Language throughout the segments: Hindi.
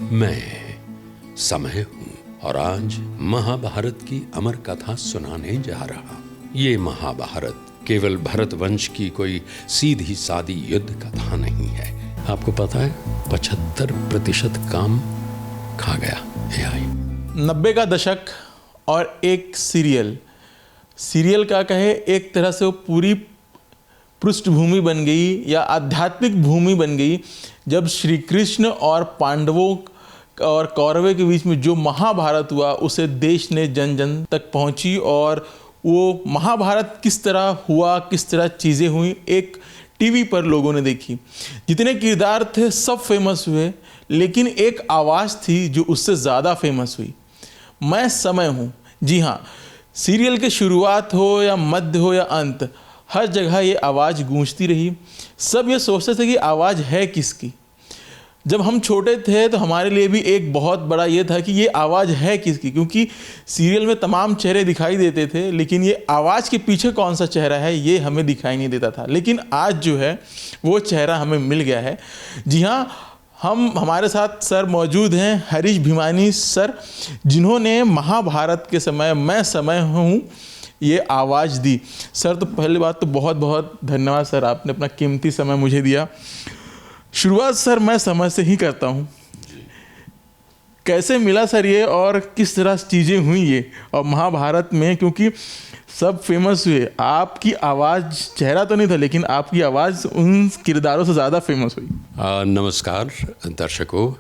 मैं समय हूं और आज महाभारत की अमर कथा सुनाने जा रहा। ये महाभारत केवल भरत वंश की कोई सीधी सादी युद्ध कथा नहीं है। आपको पता है 75% काम खा गया AI। 90 का दशक और एक सीरियल का कहे एक तरह से वो पूरी पृष्ठभूमि बन गई या आध्यात्मिक भूमि बन गई, जब श्री कृष्ण और पांडवों और कौरवों के बीच में जो महाभारत हुआ उसे देश ने जन जन तक पहुंची। और वो महाभारत किस तरह हुआ, किस तरह चीज़ें हुई, एक टीवी पर लोगों ने देखी। जितने किरदार थे सब फेमस हुए, लेकिन एक आवाज़ थी जो उससे ज़्यादा फेमस हुई। मैं समय हूँ। जी हाँ, सीरियल की शुरुआत हो या मध्य हो या अंत, हर जगह ये आवाज़ गूंजती रही। सब ये सोचते थे कि आवाज़ है किसकी। जब हम छोटे थे तो हमारे लिए भी एक बहुत बड़ा ये था कि ये आवाज़ है किसकी, क्योंकि सीरियल में तमाम चेहरे दिखाई देते थे, लेकिन ये आवाज़ के पीछे कौन सा चेहरा है ये हमें दिखाई नहीं देता था। लेकिन आज जो है वो चेहरा हमें मिल गया है। जी हाँ, हमारे साथ सर मौजूद हैं, हरीश भिमानी सर, जिन्होंने महाभारत के समय मैं समय हूँ ये आवाज़ दी। सर तो पहली बात तो बहुत बहुत धन्यवाद सर, आपने अपना कीमती समय मुझे दिया। शुरुआत सर मैं समय से ही करता हूँ। कैसे मिला सर ये, और किस तरह चीज़ें हुई ये और महाभारत में, क्योंकि सब फेमस हुए, आपकी आवाज़, चेहरा तो नहीं था लेकिन आपकी आवाज़ उन किरदारों से ज़्यादा फेमस हुई। नमस्कार दर्शकों,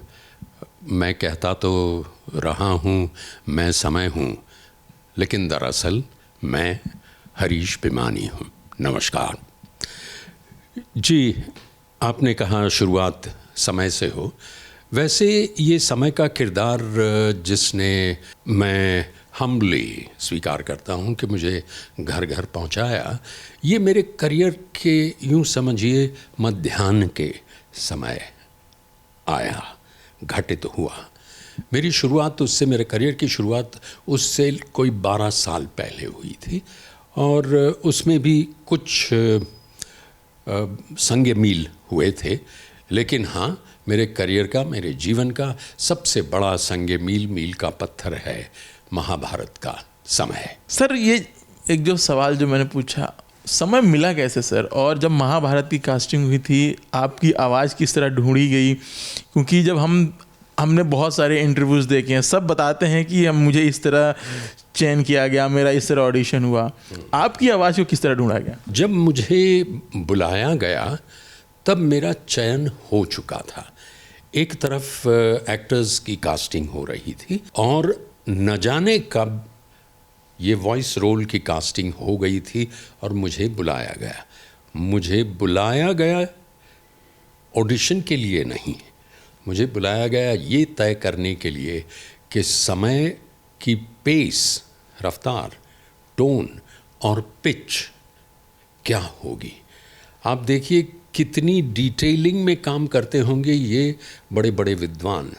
मैं कहता तो रहा हूँ मैं समय हूँ, लेकिन दरअसल मैं हरीश भिमानी हूँ। नमस्कार जी। आपने कहा शुरुआत समय से हो। वैसे ये समय का किरदार जिसने, मैं हम्बली स्वीकार करता हूँ कि मुझे घर घर पहुँचाया, ये मेरे करियर के यूँ समझिए मध्याह्न के समय आया, घटित हुआ। मेरी शुरुआत उससे, मेरे करियर की शुरुआत उससे कोई 12 साल पहले हुई थी, और उसमें भी कुछ संग मील हुए थे। लेकिन हाँ, मेरे करियर का, मेरे जीवन का सबसे बड़ा संग मील का पत्थर है महाभारत का समय। सर ये एक जो सवाल जो मैंने पूछा, समय मिला कैसे सर, और जब महाभारत की कास्टिंग हुई थी आपकी आवाज़ किस तरह ढूंढी गई? क्योंकि जब हमने बहुत सारे इंटरव्यूज़ देखे हैं, सब बताते हैं कि मुझे इस तरह चयन किया गया, मेरा इस तरह ऑडिशन हुआ, आपकी आवाज़ को किस तरह ढूंढा गया? जब मुझे बुलाया गया तब मेरा चयन हो चुका था। एक तरफ एक्टर्स की कास्टिंग हो रही थी और न जाने कब ये वॉइस रोल की कास्टिंग हो गई थी और मुझे बुलाया गया। मुझे बुलाया गया ऑडिशन के लिए नहीं, मुझे बुलाया गया ये तय करने के लिए कि समय की पेस, रफ्तार, टोन और पिच क्या होगी। आप देखिए कितनी डिटेलिंग में काम करते होंगे ये बड़े बड़े विद्वान,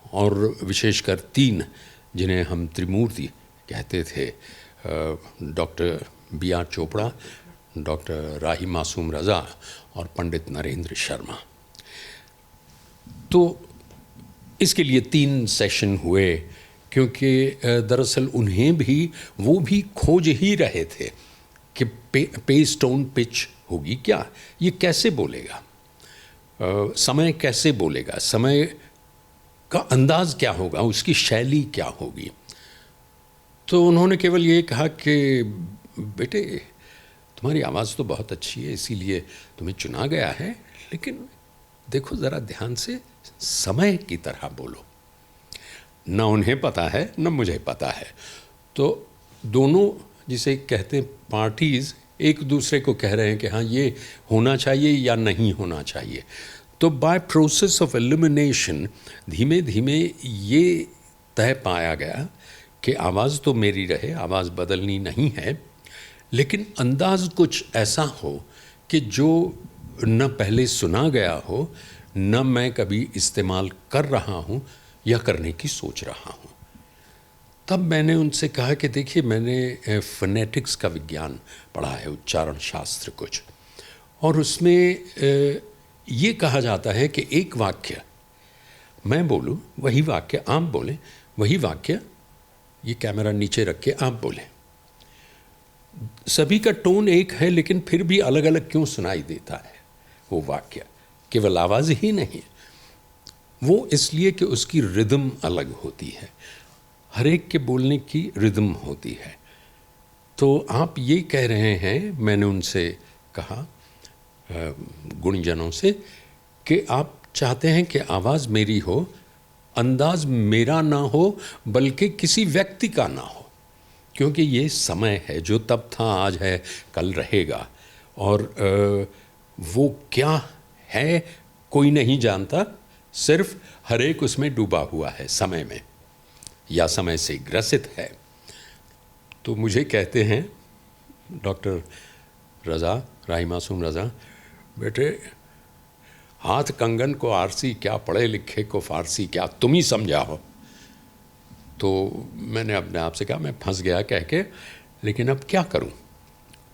और विशेषकर 3 जिन्हें हम त्रिमूर्ति कहते थे, doctor BR Chopra, doctor Rahi Masoom रज़ा और पंडित नरेंद्र शर्मा। तो इसके लिए 3 सेशन हुए, क्योंकि दरअसल उन्हें भी, वो भी खोज ही रहे थे कि पेस, टोन, पिच होगी क्या, ये कैसे बोलेगा, समय कैसे बोलेगा, समय का अंदाज क्या होगा, उसकी शैली क्या होगी। तो उन्होंने केवल ये कहा कि बेटे तुम्हारी आवाज़ तो बहुत अच्छी है, इसीलिए तुम्हें चुना गया है, लेकिन देखो ज़रा ध्यान से, समय की तरह बोलो। न उन्हें पता है न मुझे पता है, तो दोनों जिसे कहते हैं पार्टीज़ एक दूसरे को कह रहे हैं कि हाँ ये होना चाहिए या नहीं होना चाहिए। तो बाय प्रोसेस ऑफ एलिमिनेशन धीमे धीमे ये तय पाया गया कि आवाज़ तो मेरी रहे, आवाज़ बदलनी नहीं है, लेकिन अंदाज़ कुछ ऐसा हो कि जो न पहले सुना गया हो, न मैं कभी इस्तेमाल कर रहा हूँ या करने की सोच रहा हूँ। तब मैंने उनसे कहा कि देखिए मैंने फोनेटिक्स का विज्ञान पढ़ा है, उच्चारण शास्त्र कुछ, और उसमें ये कहा जाता है कि एक वाक्य मैं बोलूं वही वाक्य आप बोलें, वही वाक्य ये कैमरा नीचे रख के आप बोलें, सभी का टोन एक है लेकिन फिर भी अलग अलग क्यों सुनाई देता है वो वाक्य? केवल आवाज़ ही नहीं, वो इसलिए कि उसकी रिदम अलग होती है, हर एक के बोलने की रिदम होती है। तो आप ये कह रहे हैं, मैंने उनसे कहा गुणीजनों से, कि आप चाहते हैं कि आवाज़ मेरी हो, अंदाज मेरा ना हो बल्कि किसी व्यक्ति का ना हो, क्योंकि ये समय है, जो तब था आज है कल रहेगा, और वो क्या है कोई नहीं जानता, सिर्फ हर एक उसमें डूबा हुआ है समय में या समय से ग्रसित है। तो मुझे कहते हैं डॉक्टर रज़ा, राही मासूम रज़ा, बेटे हाथ कंगन को आरसी क्या, पढ़े लिखे को फारसी क्या, तुम ही समझाओ। तो मैंने अपने आप से कहा मैं फंस गया कह के, लेकिन अब क्या करूं?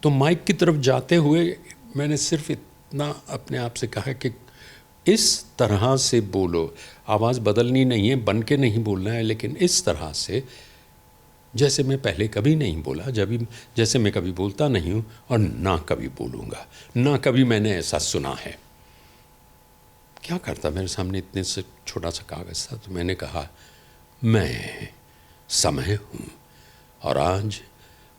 तो माइक की तरफ जाते हुए मैंने सिर्फ इतना अपने आप से कहा कि इस तरह से बोलो, आवाज़ बदलनी नहीं है, बन के नहीं बोलना है, लेकिन इस तरह से जैसे मैं पहले कभी नहीं बोला, जैसे मैं कभी बोलता नहीं हूँ और ना कभी बोलूँगा, ना कभी मैंने ऐसा सुना है। क्या करता, मेरे सामने इतने से छोटा सा कागज़ था, तो मैंने कहा मैं समय हूँ और आज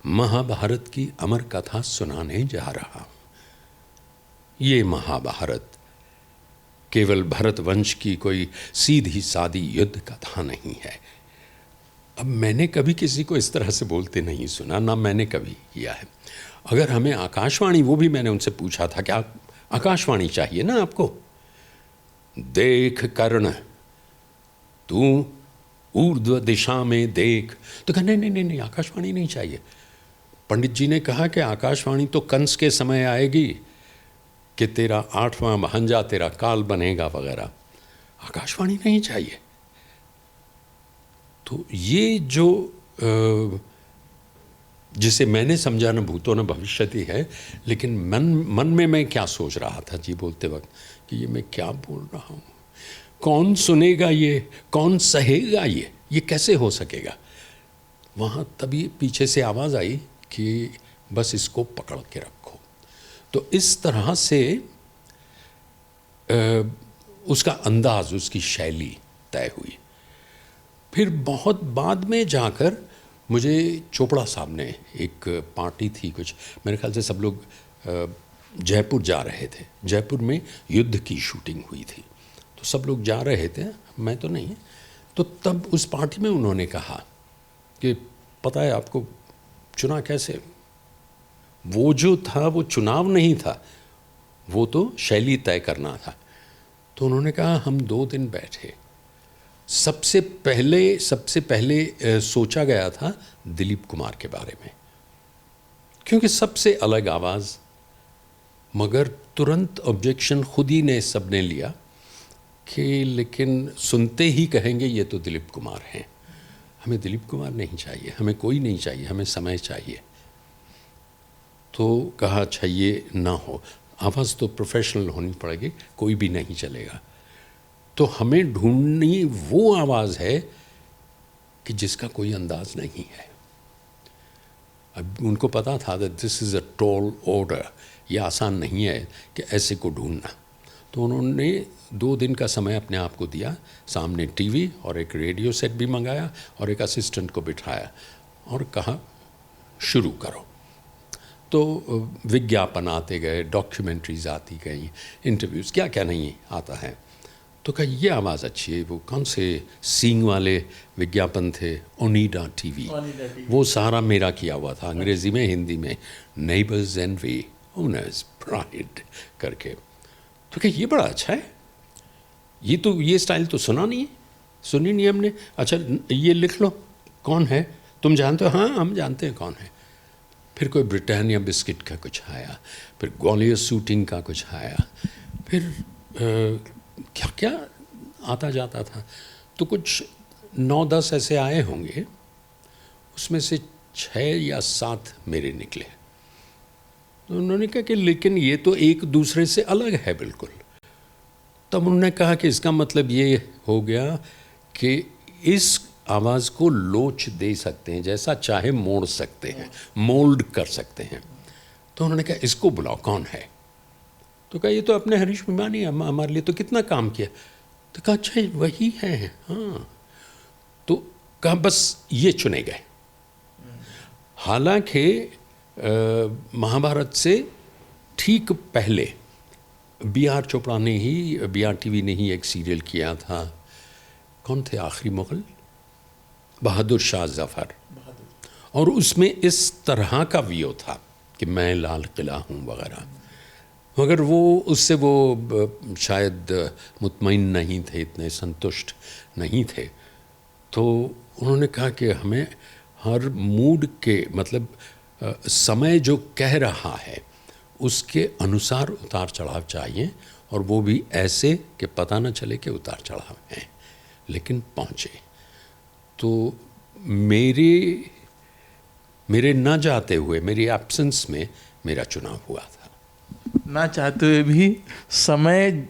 महाभारत की अमर कथा सुनाने जा रहा हूँ। ये महाभारत केवल भरत वंश की कोई सीधी सादी युद्ध कथा नहीं है। अब मैंने कभी किसी को इस तरह से बोलते नहीं सुना, ना मैंने कभी किया है। अगर हमें आकाशवाणी, वो भी मैंने उनसे पूछा था क्या आकाशवाणी चाहिए ना आपको? देख कर्ण तू ऊर्ध्व दिशा में देख, तो कहा नहीं आकाशवाणी नहीं चाहिए। पंडित जी ने कहा कि आकाशवाणी तो कंस के समय आएगी कि तेरा 8वां भांजा तेरा काल बनेगा वगैरह, आकाशवाणी नहीं चाहिए। तो ये जो जिसे मैंने समझा न भूतो न भविष्यति है, लेकिन मन में मैं क्या सोच रहा था जी बोलते वक्त कि ये मैं क्या बोल रहा हूँ, कौन सुनेगा ये, कौन सहेगा ये कैसे हो सकेगा? वहाँ तभी पीछे से आवाज़ आई कि बस इसको पकड़ के रखो। तो इस तरह से उसका अंदाज, उसकी शैली तय हुई। फिर बहुत बाद में जाकर मुझे चोपड़ा साहब ने, एक पार्टी थी कुछ, मेरे ख्याल से सब लोग जयपुर जा रहे थे, जयपुर में युद्ध की शूटिंग हुई थी, तो सब लोग जा रहे थे, मैं तो नहीं। तो तब उस पार्टी में उन्होंने कहा कि पता है आपको चुना कैसे? वो जो था वो चुनाव नहीं था, वो तो शैली तय करना था। तो उन्होंने कहा हम 2 दिन बैठे, सबसे पहले सोचा गया था दिलीप कुमार के बारे में, क्योंकि सबसे अलग आवाज़, मगर तुरंत ऑब्जेक्शन खुद ही ने सबने लिया कि लेकिन सुनते ही कहेंगे ये तो दिलीप कुमार हैं, हमें दिलीप कुमार नहीं चाहिए, हमें कोई नहीं चाहिए, हमें समय चाहिए। तो कहा अच्छा ये ना हो, आवाज़ तो प्रोफेशनल होनी पड़ेगी, कोई भी नहीं चलेगा। तो हमें ढूंढनी वो आवाज़ है कि जिसका कोई अंदाज नहीं है। अब उनको पता था that this is a tall order, ये आसान नहीं है कि ऐसे को ढूंढना। तो उन्होंने 2 दिन का समय अपने आप को दिया, सामने टीवी और एक रेडियो सेट भी मंगाया और एक असिस्टेंट को बिठाया और कहा शुरू करो। तो विज्ञापन आते गए, डॉक्यूमेंट्रीज आती गई, इंटरव्यूज़, क्या क्या नहीं आता है। तो कहा ये आवाज़ अच्छी है। वो कौन से सींग वाले विज्ञापन थे, ओनिडा टीवी, वो सारा मेरा किया हुआ था, अंग्रेज़ी में हिंदी में, नेबर्स एनवी, ओनर्स प्राइड करके। तो कहा ये बड़ा अच्छा है, ये स्टाइल तो सुना नहीं है, सुनी नहीं हमने, अच्छा ये लिख लो, कौन है, तुम जानते हो? हाँ हम जानते हैं कौन है। फिर कोई ब्रिटानिया बिस्किट का कुछ आया, फिर ग्वालियर शूटिंग का कुछ आया, फिर क्या क्या आता जाता था। तो कुछ 9-10 ऐसे आए होंगे, उसमें से 6 या 7 मेरे निकले। तो उन्होंने कहा कि लेकिन ये तो एक दूसरे से अलग है बिल्कुल। तब उन्होंने कहा कि इसका मतलब ये हो गया कि इस आवाज़ को लोच दे सकते हैं, जैसा चाहे मोड़ सकते हैं, मोल्ड कर सकते हैं। तो उन्होंने कहा इसको बुलाओ, कौन है? तो कहा ये तो अपने हरीश भिमानी, हमारे लिए तो कितना काम किया। तो कहा अच्छा वही है, हाँ। तो कहा बस ये चुने गए। हालांकि महाभारत से ठीक पहले B.R. चोपड़ा ने ही, BRTV ने ही एक सीरियल किया था, कौन थे आखिरी मुगल, बहादुर शाह जफ़र, और उसमें इस तरह का व्यू था कि मैं लाल किला हूँ वगैरह, मगर वो उससे वो शायद मुतमईन नहीं थे, इतने संतुष्ट नहीं थे। तो उन्होंने कहा कि हमें हर मूड के मतलब समय जो कह रहा है उसके अनुसार उतार चढ़ाव चाहिए, और वो भी ऐसे कि पता न चले कि उतार चढ़ाव हैं, लेकिन पहुँचे। तो मेरे ना जाते हुए, मेरी एब्सेंस में मेरा चुनाव हुआ था। ना चाहते हुए भी समय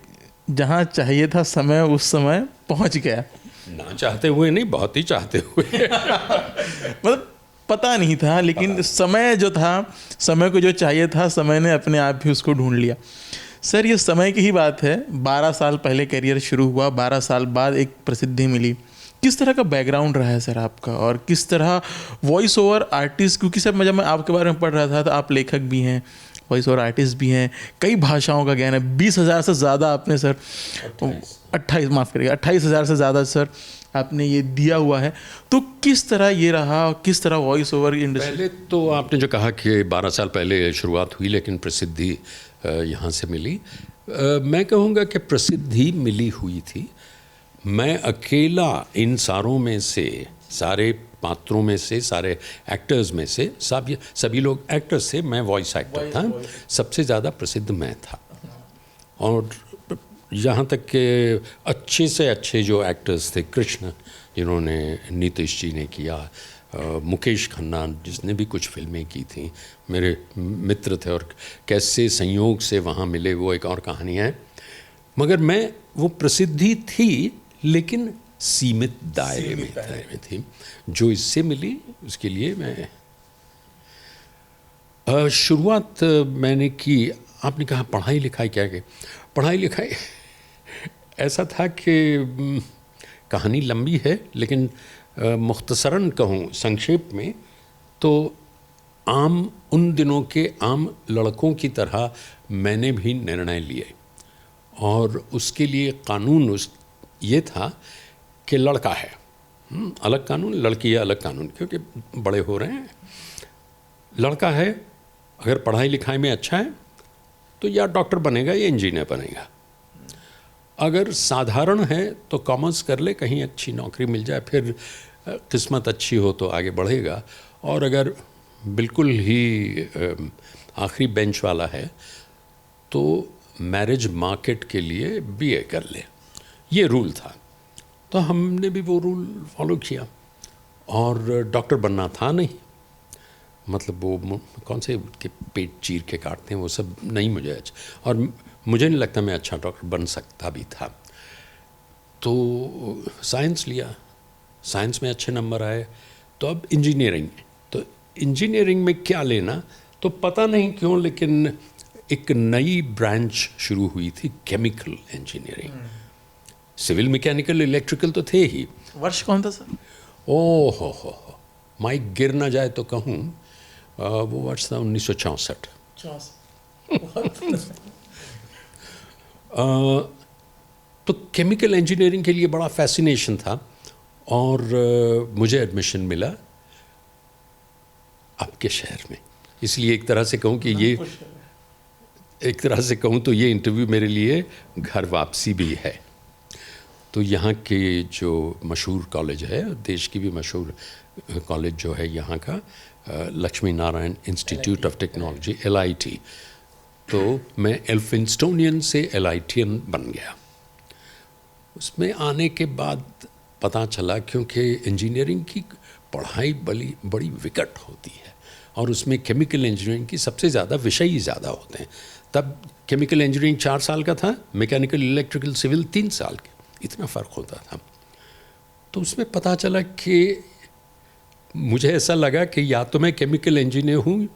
जहाँ चाहिए था, समय उस समय पहुँच गया। ना चाहते हुए नहीं, बहुत ही चाहते हुए मतलब पता नहीं था, लेकिन समय जो था, समय को जो चाहिए था, समय ने अपने आप भी उसको ढूंढ लिया। सर ये समय की ही बात है, 12 साल पहले करियर शुरू हुआ, 12 साल बाद एक प्रसिद्धि मिली। किस तरह का बैकग्राउंड रहा है सर आपका, और किस तरह वॉइस ओवर आर्टिस्ट, क्योंकि सर जब मैं आपके बारे में पढ़ रहा था तो आप लेखक भी हैं, वॉइस ओवर आर्टिस्ट भी हैं, कई भाषाओं का ज्ञान है, 20,000 से ज़्यादा आपने सर 28,000 से ज़्यादा सर आपने ये दिया हुआ है। तो किस तरह ये रहा, किस तरह वॉइस ओवर इंडस्ट्री? पहले तो आपने जो कहा कि 12 साल पहले शुरुआत हुई लेकिन प्रसिद्धि यहाँ से मिली, मैं कहूँगा कि प्रसिद्धि मिली हुई थी। मैं अकेला इन सारों में से, सारे पात्रों में से, सारे एक्टर्स में से, सभी लोग एक्टर्स थे, मैं वॉइस एक्टर था, सबसे ज़्यादा प्रसिद्ध मैं था। और यहाँ तक कि अच्छे से अच्छे जो एक्टर्स थे, कृष्ण जिन्होंने नीतीश जी ने किया, मुकेश खन्ना जिसने भी कुछ फिल्में की थी, मेरे मित्र थे, और कैसे संयोग से वहाँ मिले वो एक और कहानी है। मगर मैं वो प्रसिद्धि थी लेकिन सीमित दायरे में थी। जो इससे मिली उसके लिए मैं शुरुआत मैंने की। आपने कहा पढ़ाई लिखाई क्या है? पढ़ाई लिखाई ऐसा था कि कहानी लंबी है, लेकिन मुख्तसरन कहूँ संक्षेप में तो उन दिनों के आम लड़कों की तरह मैंने भी निर्णय लिए, और उसके लिए कानून ये था कि लड़का है अलग कानून, लड़की है अलग कानून, क्योंकि बड़े हो रहे हैं। लड़का है अगर पढ़ाई लिखाई में अच्छा है तो या डॉक्टर बनेगा या इंजीनियर बनेगा, अगर साधारण है तो कॉमर्स कर ले, कहीं अच्छी नौकरी मिल जाए, फिर किस्मत अच्छी हो तो आगे बढ़ेगा, और अगर बिल्कुल ही आखिरी बेंच वाला है तो मैरिज मार्केट के लिए BA कर ले। ये रूल था, तो हमने भी वो रूल फॉलो किया। और डॉक्टर बनना था नहीं, मतलब वो कौन से के पेट चीर के काटते हैं वो सब नहीं मुझे अच्छा, और मुझे नहीं लगता मैं अच्छा डॉक्टर बन सकता भी था। तो साइंस लिया, साइंस में अच्छे नंबर आए, तो अब इंजीनियरिंग। तो इंजीनियरिंग में क्या लेना तो पता नहीं क्यों, लेकिन एक नई ब्रांच शुरू हुई थी, chemical engineering. Civil mechanical electrical तो थे ही। वर्ष कौन था सर? ओ हो माइक गिर ना जाए तो कहूँ वो वर्ष था 1964। तो केमिकल इंजीनियरिंग के लिए बड़ा फैसिनेशन था, और मुझे एडमिशन मिला आपके शहर में। इसलिए एक तरह से कहूँ कि ये इंटरव्यू मेरे लिए घर वापसी भी है। तो यहाँ के जो मशहूर कॉलेज है, देश की भी मशहूर कॉलेज जो है यहाँ का, Lakshmi Narayan institute of technology, LIT, तो मैं एल्फिंस्टोनियन से LITian बन गया। उसमें आने के बाद पता चला, क्योंकि इंजीनियरिंग की पढ़ाई बड़ी विकट होती है, और उसमें केमिकल इंजीनियरिंग की सबसे ज़्यादा विषय ही ज़्यादा होते हैं। तब केमिकल इंजीनियरिंग 4 साल का था, मैकेनिकल इलेक्ट्रिकल सिविल 3 साल के, इतना फ़र्क होता था। तो उसमें पता चला कि मुझे ऐसा लगा कि या तो मैं केमिकल इंजीनियर हूँ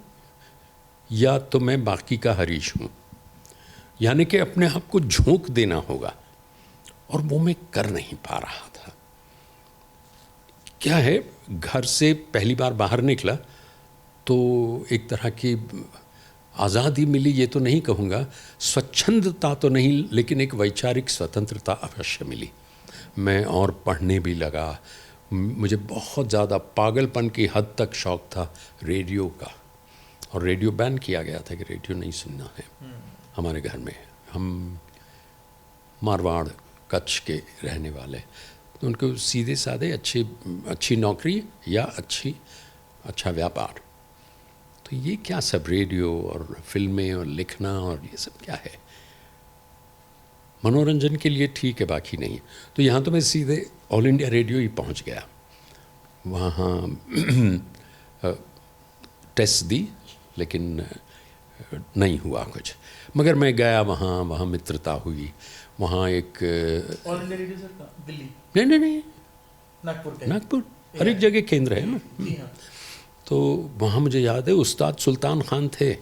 या तो मैं बाकी का हरीश हूँ, यानी कि अपने आप को झोंक देना होगा, और वो मैं कर नहीं पा रहा था। क्या है, घर से पहली बार बाहर निकला तो एक तरह की आज़ादी मिली, ये तो नहीं कहूँगा, स्वच्छंदता तो नहीं, लेकिन एक वैचारिक स्वतंत्रता अवश्य मिली। मैं और पढ़ने भी लगा। मुझे बहुत ज़्यादा पागलपन की हद तक शौक़ था रेडियो का, और रेडियो बैन किया गया था कि रेडियो नहीं सुनना है हमारे घर में। हम मारवाड़ कच्छ के रहने वाले, तो उनको सीधे साधे अच्छी नौकरी या अच्छा व्यापार। तो ये क्या सब रेडियो और फिल्में और लिखना और ये सब क्या है, मनोरंजन के लिए ठीक है, बाकी नहीं। तो यहाँ तो मैं सीधे ऑल इंडिया रेडियो ही पहुँच गया। वहाँ टेस्ट दी, लेकिन नहीं हुआ कुछ, मगर मैं गया वहाँ मित्रता हुई। वहाँ एक ऑल इंडिया रेडियो सर का दिल्ली? नहीं, नागपुर हर एक जगह केंद्र है ना। तो वहाँ मुझे याद है उस्ताद सुल्तान खान थे।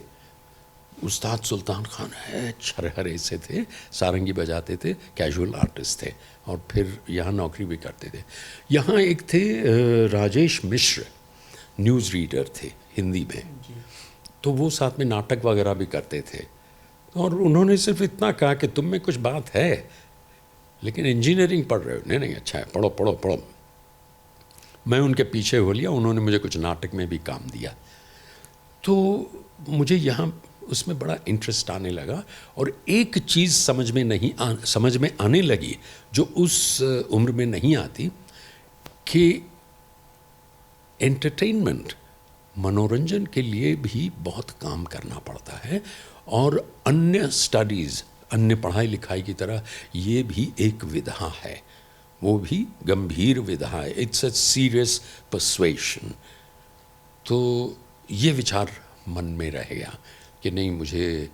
उस्ताद सुल्तान खान है छरहरे से थे, सारंगी बजाते थे, कैजुअल आर्टिस्ट थे, और फिर यहाँ नौकरी भी करते थे। यहाँ एक थे राजेश मिश्र, न्यूज़ रीडर थे हिंदी में, तो वो साथ में नाटक वगैरह भी करते थे। और उन्होंने सिर्फ इतना कहा कि तुम में कुछ बात है, लेकिन इंजीनियरिंग पढ़ रहे हो। नहीं, अच्छा है, पढ़ो। मैं उनके पीछे हो लिया, उन्होंने मुझे कुछ नाटक में भी काम दिया। तो मुझे यहाँ उसमें बड़ा इंटरेस्ट आने लगा, और एक चीज़ समझ में आने लगी जो उस उम्र में नहीं आती, कि एंटरटेनमेंट, मनोरंजन के लिए भी बहुत काम करना पड़ता है, और अन्य स्टडीज़, अन्य पढ़ाई लिखाई की तरह ये भी एक विधा है, वो भी गंभीर विधा है। It's a serious persuasion. तो ये विचार मन में रह गया कि नहीं, मुझे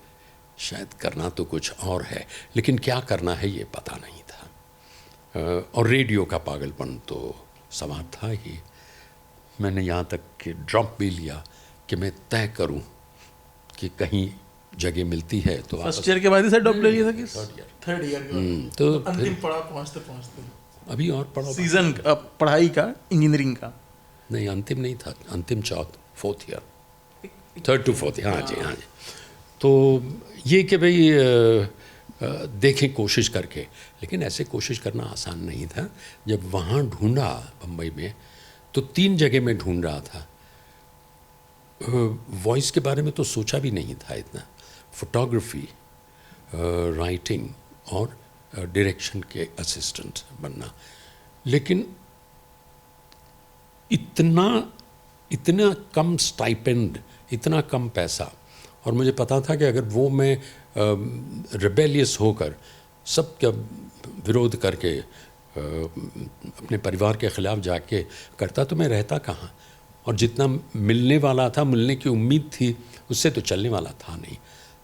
शायद करना तो कुछ और है, लेकिन क्या करना है ये पता नहीं था। और रेडियो का पागलपन तो सवार था ही। मैंने यहाँ तक कि ड्रॉप भी लिया कि मैं तय करूँ कि कहीं जगह मिलती है तो। फर्स्ट ईयर के बाद ही सर ड्रॉप ले लिया था कि थर्ड ईयर? तो अंतिम पड़ाव पहुँचते अभी और पढ़ो सीजन पढ़ाई का, इंजीनियरिंग का? नहीं, अंतिम नहीं था, अंतिम fourth year, 3rd to 4th। हाँ जी। तो ये कि भाई देखें कोशिश करके, लेकिन ऐसे कोशिश करना आसान नहीं था। जब वहाँ ढूंढा बम्बई में, तो 3 जगह में ढूंढ रहा था। वॉइस के बारे में तो सोचा भी नहीं था इतना, फोटोग्राफी, राइटिंग और डायरेक्शन के असिस्टेंट बनना, लेकिन इतना कम स्टाइपेंड, इतना कम पैसा। और मुझे पता था कि अगर वो मैं रिबेलियस होकर सबका विरोध करके अपने परिवार के ख़िलाफ़ जाके करता, तो मैं रहता कहाँ, और जितना मिलने वाला था, मिलने की उम्मीद थी, उससे तो चलने वाला था नहीं।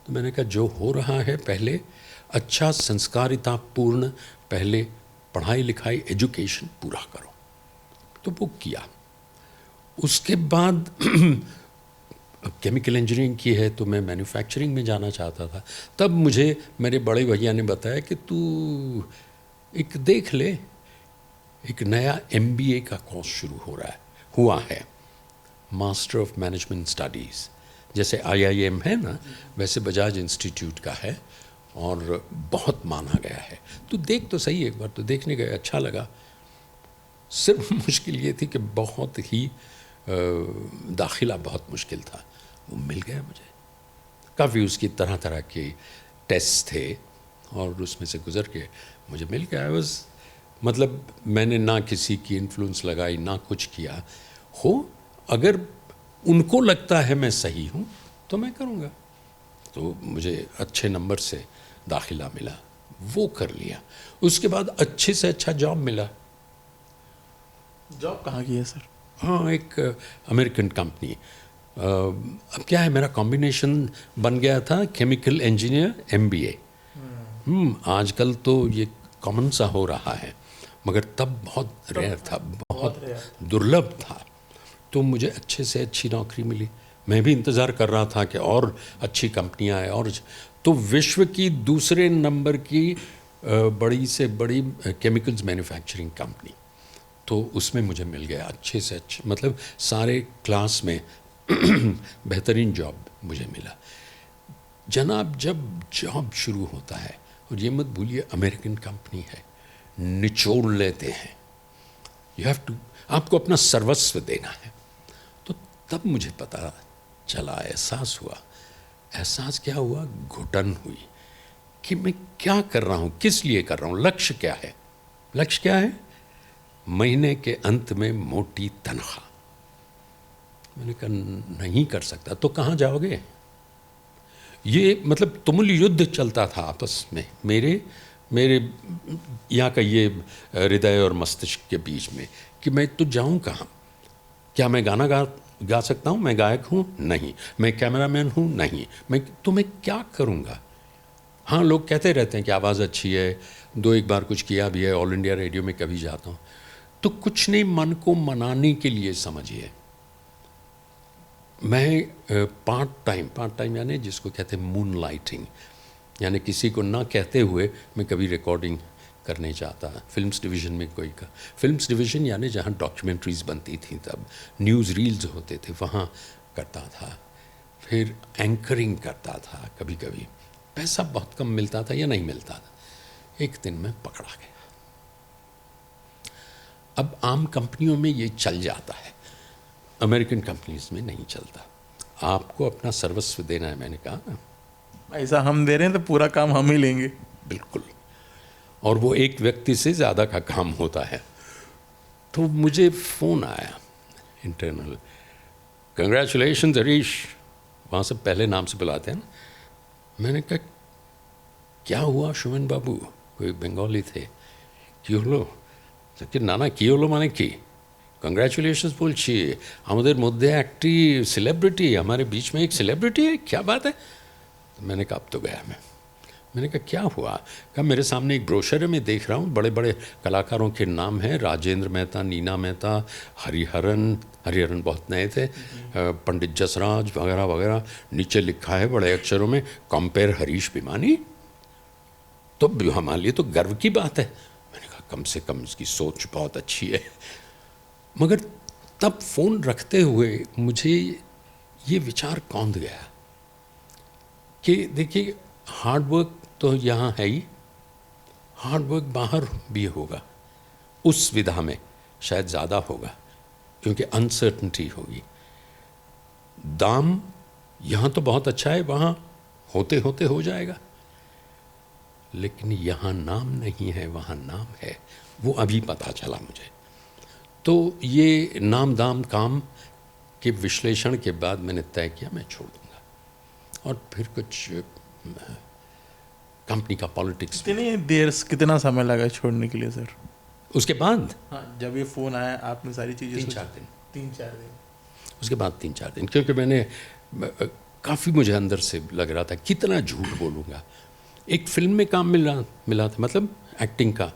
तो मैंने कहा जो हो रहा है, पहले अच्छा संस्कारितापूर्ण पहले पढ़ाई लिखाई, एजुकेशन पूरा करो। तो वो किया। उसके बाद केमिकल इंजीनियरिंग की है, तो मैं मैन्युफैक्चरिंग में जाना चाहता था। तब मुझे मेरे बड़े भैया ने बताया कि तू एक देख ले, एक नया MBA का कोर्स शुरू हुआ है, मास्टर ऑफ मैनेजमेंट स्टडीज़। जैसे IIM है ना, वैसे बजाज इंस्टीट्यूट का है, और बहुत माना गया है। तो देख तो सही, एक बार तो देखने गए, अच्छा लगा। सिर्फ मुश्किल ये थी कि बहुत ही दाखिला बहुत मुश्किल था। वो मिल गया मुझे। काफ़ी उसकी तरह तरह के टेस्ट थे, और उसमें से गुज़र के मुझे मिल गया। मतलब मैंने ना किसी की इन्फ्लुएंस लगाई, ना कुछ किया हो। अगर उनको लगता है मैं सही हूँ तो मैं करूँगा। तो मुझे अच्छे नंबर से दाखिला मिला, वो कर लिया। उसके बाद अच्छे से अच्छा जॉब मिला। जॉब कहाँ की है सर? हाँ, एक अमेरिकन कंपनी। अब क्या है, मेरा कॉम्बिनेशन बन गया था केमिकल इंजीनियर MBA। आजकल तो ये कॉमन सा हो रहा है, मगर तब बहुत रेयर था, बहुत दुर्लभ था। तो मुझे अच्छे से अच्छी नौकरी मिली। मैं भी इंतज़ार कर रहा था कि और अच्छी कंपनियां आए, और तो विश्व की दूसरे नंबर की बड़ी से बड़ी केमिकल्स मैन्युफैक्चरिंग कंपनी, तो उसमें मुझे मिल गया अच्छे से अच्छे, मतलब सारे क्लास में बेहतरीन जॉब मुझे मिला। जनाब, जब जॉब शुरू होता है, और ये मत भूलिए अमेरिकन कंपनी है, निचोड़ लेते हैं, यू हैव टू, आपको अपना सर्वस्व देना है। तो तब मुझे पता चला, एहसास हुआ। एहसास क्या हुआ? घुटन हुई कि मैं क्या कर रहा हूँ, किस लिए कर रहा हूँ, लक्ष्य क्या है। लक्ष्य क्या है? महीने के अंत में मोटी तनख्वाह। मैंने कहा नहीं कर सकता। तो कहाँ जाओगे? ये मतलब तुमुल युद्ध चलता था आपस में, मेरे यहाँ का ये हृदय और मस्तिष्क के बीच में, कि मैं तो जाऊँ कहाँ। क्या मैं गाना गा सकता हूँ? मैं गायक हूँ? नहीं। मैं कैमरामैन हूँ? नहीं। मैं क्या करूँगा? हाँ, लोग कहते रहते हैं कि आवाज़ अच्छी है, दो एक बार कुछ किया भी है, ऑल इंडिया रेडियो में कभी जाता हूँ। तो कुछ नहीं, मन को मनाने के लिए समझिए। मैं पार्ट टाइम यानी जिसको कहते हैं मून लाइटिंग, यानी किसी को ना कहते हुए मैं कभी रिकॉर्डिंग करने जाता। फिल्म्स डिवीज़न में कोई का, फिल्म्स डिवीज़न यानी जहाँ डॉक्यूमेंट्रीज़ बनती थी, तब न्यूज़ रील्स होते थे, वहाँ करता था। फिर एंकरिंग करता था। कभी कभी पैसा बहुत कम मिलता था या नहीं मिलता था। एक दिन मैं पकड़ा गया। अब आम कंपनियों में ये चल जाता है, अमेरिकन कंपनीज में नहीं चलता। आपको अपना सर्वस्व देना है, मैंने कहा ना। ऐसा हम दे रहे हैं तो पूरा काम हम ही लेंगे। बिल्कुल। और वो एक व्यक्ति से ज़्यादा का काम होता है। तो मुझे फ़ोन आया इंटरनल, कंग्रेचुलेशन हरीश, वहाँ से पहले नाम से बुलाते हैं ना। मैंने कहा क्या हुआ सुमन बाबू? कोई बंगाली थे। কি হলো? না না কি হলো মানে কি? कंग्रेचुलेशंस बोलছি, আমাদের মধ্যে একটি सेलिब्रिटी, हमारे बीच में एक सेलिब्रिटी है, क्या बात है? तो मैंने कहा अब तो गया मैंने कहा क्या हुआ? कहा मेरे सामने एक ब्रोशर है, मैं देख रहा हूँ, बड़े बड़े कलाकारों के नाम हैं, राजेंद्र मेहता, नीना मेहता, हरिहरन बहुत नए थे, पंडित जसराज वगैरह वगैरह। नीचे लिखा है बड़े अक्षरों में, कंपेयर हरीश भिमानी। तो हमारे लिए तो गर्व की बात है। मैंने कहा कम से कम इसकी सोच बहुत अच्छी है। मगर तब फ़ोन रखते हुए मुझे ये विचार कौंध गया कि देखिए, हार्ड वर्क तो यहाँ है ही, हार्ड वर्क बाहर भी होगा, उस विधा में शायद ज़्यादा होगा, क्योंकि अनसर्टनिटी होगी। दाम यहाँ तो बहुत अच्छा है, वहाँ होते होते हो जाएगा, लेकिन यहाँ नाम नहीं है, वहाँ नाम है, वो अभी पता चला मुझे। तो ये नाम दाम काम के विश्लेषण के बाद मैंने तय किया मैं छोड़ दूँगा। और फिर कुछ कंपनी का पॉलिटिक्स। कितना समय लगा छोड़ने के लिए सर? उसके बाद हाँ, जब ये फ़ोन आया आपने सारी चीज़ें 3-4 दिन। 3-4 दिन उसके बाद 3-4 दिन, क्योंकि मैंने काफ़ी मुझे अंदर से लग रहा था कितना झूठ बोलूँगा। एक फिल्म में काम मिला था, मतलब एक्टिंग का,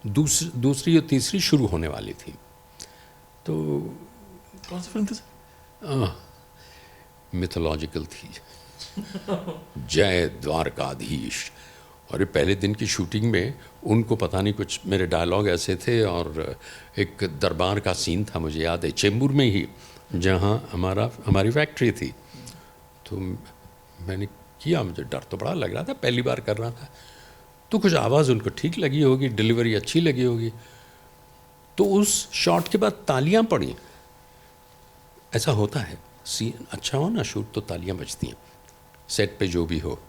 दूसरी और तीसरी शुरू होने वाली थी। तो कौन सी फिल्म थी सर? मिथोलॉजिकल थी, जय द्वारकाधीश। और ये पहले दिन की शूटिंग में उनको पता नहीं कुछ मेरे डायलॉग ऐसे थे, और एक दरबार का सीन था, मुझे याद है, चेंबूर में ही, जहाँ हमारी फैक्ट्री थी। तो मैंने किया, मुझे डर तो बड़ा लग रहा था, पहली बार कर रहा था। तो कुछ आवाज़ उनको ठीक लगी होगी, डिलीवरी अच्छी लगी होगी, तो उस शॉट के बाद तालियां पड़ी। ऐसा होता है, सीन अच्छा हो ना शूट तो तालियां बजती हैं, सेट पे जो भी हो।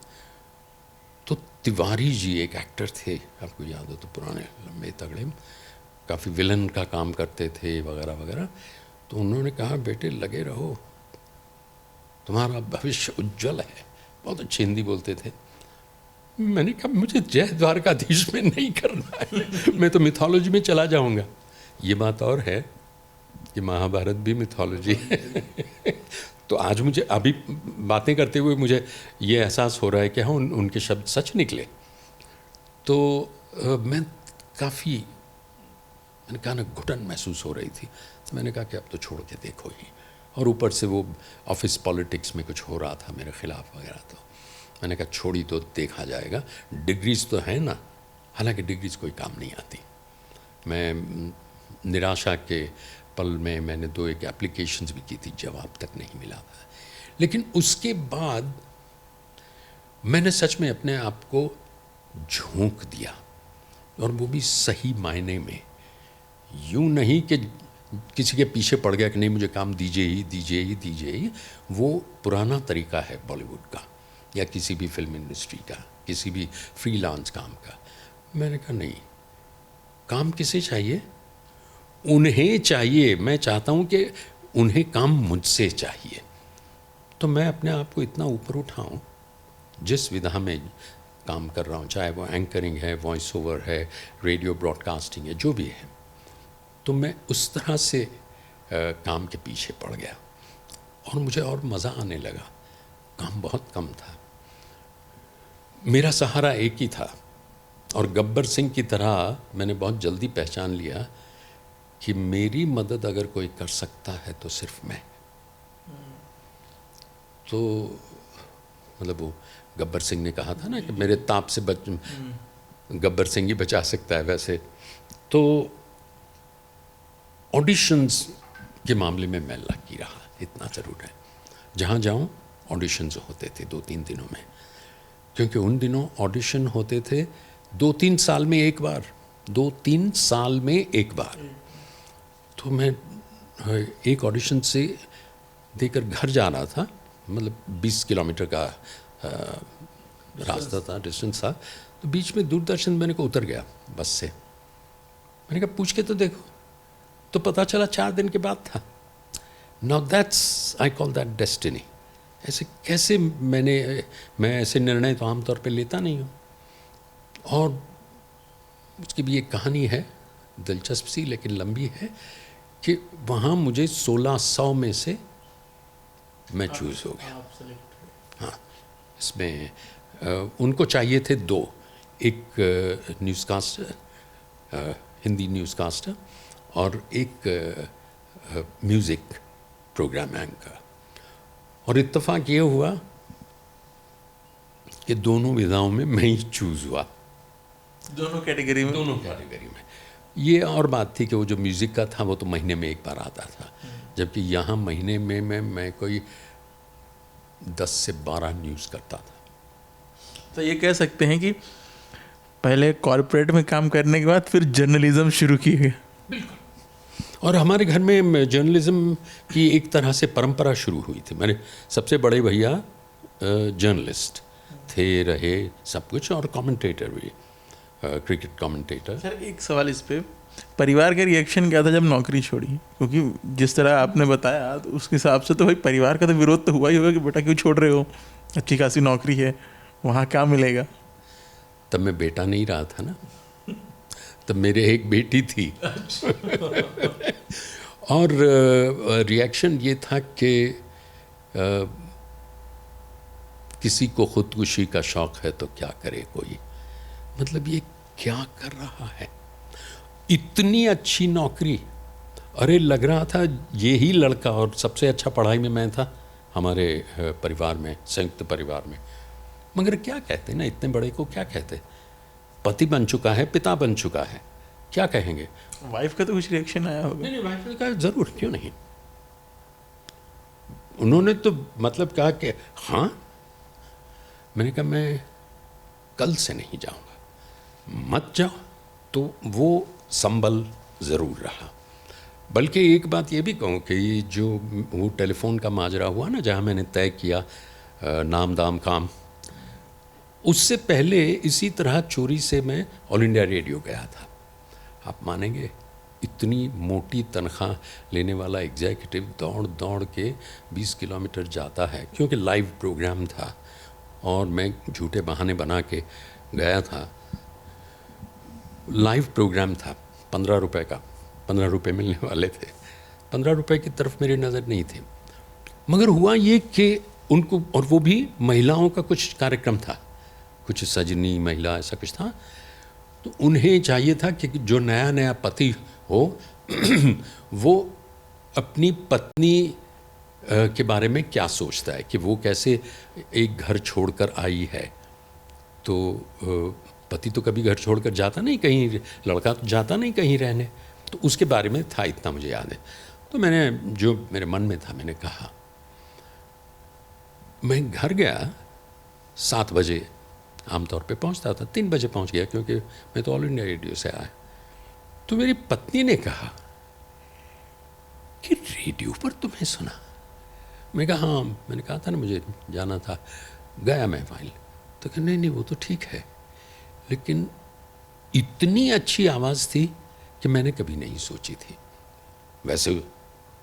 तो तिवारी जी एक एक्टर थे, आपको याद हो तो, पुराने लंबे तगड़े, काफ़ी विलन का काम करते थे वगैरह वगैरह। तो उन्होंने कहा बेटे लगे रहो, तुम्हारा भविष्य उज्जवल है। बहुत अच्छी हिंदी बोलते थे। मैंने कहा मुझे जय द्वारकाधीश में नहीं करना है, मैं तो मिथोलॉजी में चला जाऊंगा। ये बात और है कि महाभारत भी मिथोलॉजी है। तो आज मुझे अभी बातें करते हुए मुझे ये एहसास हो रहा है कि हाँ, उनके शब्द सच निकले। तो मैं काफ़ी, मैंने कहा ना, घुटन महसूस हो रही थी। तो मैंने कहा कि अब तो छोड़ के देखो ही। और ऊपर से वो ऑफिस पॉलिटिक्स में कुछ हो रहा था मेरे खिलाफ वगैरह, तो मैंने कहा छोड़ी तो देखा जाएगा, डिग्रीज तो है ना। हालांकि डिग्रीज कोई काम नहीं आती। मैं निराशा के पल में मैंने 2-1 एप्लीकेशंस भी की थी, जवाब तक नहीं मिला था। लेकिन उसके बाद मैंने सच में अपने आप को झोंक दिया, और वो भी सही मायने में। यूँ नहीं कि किसी के पीछे पड़ गया कि नहीं मुझे काम दीजिए ही दीजिए ही दीजिए ही। वो पुराना तरीका है बॉलीवुड का या किसी भी फिल्म इंडस्ट्री का, किसी भी फ्रीलांस काम का। मैंने कहा नहीं, काम किसे चाहिए? उन्हें चाहिए। मैं चाहता हूँ कि उन्हें काम मुझसे चाहिए। तो मैं अपने आप को इतना ऊपर उठाऊँ, जिस विधा में काम कर रहा हूँ, चाहे वो एंकरिंग है, वॉइस ओवर है, रेडियो ब्रॉडकास्टिंग है, जो भी है, तो मैं उस तरह से काम के पीछे पड़ गया और मुझे और मज़ा आने लगा। काम बहुत कम था, मेरा सहारा एक ही था। और गब्बर सिंह की तरह मैंने बहुत जल्दी पहचान लिया कि मेरी मदद अगर कोई कर सकता है तो सिर्फ मैं। तो मतलब वो गब्बर सिंह ने कहा था ना कि मेरे ताप से गब्बर सिंह ही बचा सकता है। वैसे तो ऑडिशंस के मामले में मैं लकी रहा, इतना ज़रूर है। जहाँ जाऊँ ऑडिशंस होते थे 2-3 दिनों में, क्योंकि उन दिनों ऑडिशन होते थे 2-3 साल में एक बार, 2-3 साल में एक बार। तो मैं एक ऑडिशन से देकर घर जा रहा था, मतलब 20 किलोमीटर का रास्ता था, डिस्टेंस था। तो बीच में दूरदर्शन मैंने को उतर गया बस से। मैंने कहा पूछ के तो देखो, तो पता चला 4 दिन के बाद था। Now that's, I call that destiny. ऐसे कैसे मैं ऐसे निर्णय तो आमतौर पे लेता नहीं हूँ। और उसकी भी एक कहानी है, दिलचस्प सी लेकिन लंबी है, कि वहाँ मुझे 1600 में से मैं चूज़ हो गया। हाँ, इसमें उनको चाहिए थे 2, एक न्यूज़कास्टर, हिंदी न्यूज़कास्टर, और एक म्यूज़िक प्रोग्राम एंकर। और इत्तेफाक ये हुआ कि दोनों विधाओं में मैं ही चूज़ हुआ। दोनों कैटेगरी में। ये और बात थी कि वो जो म्यूज़िक का था वो तो महीने में एक बार आता था, जबकि यहाँ महीने में मैं कोई 10 से 12 न्यूज़ करता था। तो ये कह सकते हैं कि पहले कॉर्पोरेट में काम करने के बाद फिर जर्नलिज्म शुरू की है। बिल्कुल। और हमारे घर में जर्नलिज्म की एक तरह से परंपरा शुरू हुई थी। मेरे सबसे बड़े भैया जर्नलिस्ट थे, रहे, सब कुछ, और कमेंटेटर भी, क्रिकेट कमेंटेटर। सर एक सवाल इस पे, परिवार का रिएक्शन क्या था जब नौकरी छोड़ी? क्योंकि जिस तरह आपने बताया तो उसके हिसाब से तो भाई परिवार का तो विरोध तो हुआ ही होगा कि बेटा क्यों छोड़ रहे हो, अच्छी खासी नौकरी है, वहाँ क्या मिलेगा। तब मैं बेटा नहीं रहा था ना, तब मेरे एक बेटी थी। और रिएक्शन ये था कि किसी को खुदकुशी का शौक़ है तो क्या करे कोई। मतलब ये क्या कर रहा है, इतनी अच्छी नौकरी। अरे लग रहा था ये ही लड़का, और सबसे अच्छा पढ़ाई में मैं था हमारे परिवार में, संयुक्त परिवार में। मगर क्या कहते ना, इतने बड़े को क्या कहते, पति बन चुका है, पिता बन चुका है, क्या कहेंगे। वाइफ का तो कुछ रिएक्शन आया होगा? नहीं, वाइफ ने कहा ज़रूर, क्यों नहीं। उन्होंने तो मतलब कहा कि हाँ। मैंने कहा मैं कल से नहीं जाऊंगा, मत जाओ। तो वो संबल ज़रूर रहा। बल्कि एक बात ये भी कहूँ कि जो वो टेलीफोन का माजरा हुआ ना, जहाँ मैंने तय किया नाम दाम काम, उससे पहले इसी तरह चोरी से मैं ऑल इंडिया रेडियो गया था। आप मानेंगे, इतनी मोटी तनख्वाह लेने वाला एग्जीक्यूटिव दौड़ दौड़ के 20 किलोमीटर जाता है, क्योंकि लाइव प्रोग्राम था और मैं झूठे बहाने बना के गया था। लाइव प्रोग्राम था, 15 रुपए का, 15 रुपए मिलने वाले थे। 15 रुपए की तरफ मेरी नज़र नहीं थी। मगर हुआ ये कि उनको, और वो भी महिलाओं का कुछ कार्यक्रम था, कुछ सजनी महिला ऐसा कुछ था। तो उन्हें चाहिए था कि जो नया नया पति हो वो अपनी पत्नी के बारे में क्या सोचता है, कि वो कैसे एक घर छोड़कर आई है। तो पति तो कभी घर छोड़कर जाता नहीं कहीं, लड़का तो जाता नहीं कहीं रहने, तो उसके बारे में था, इतना मुझे याद है। तो मैंने जो मेरे मन में था मैंने कहा। मैं घर गया 7 बजे, आमतौर पे पहुंचता था, 3 बजे पहुंच गया क्योंकि मैं तो ऑल इंडिया रेडियो से आया। तो मेरी पत्नी ने कहा कि रेडियो पर तुम्हें सुना। मैं कहा हाँ, मैंने कहा था ना मुझे जाना था, गया मैं फाइल। तो कहा नहीं वो तो ठीक है, लेकिन इतनी अच्छी आवाज़ थी कि मैंने कभी नहीं सोची थी। वैसे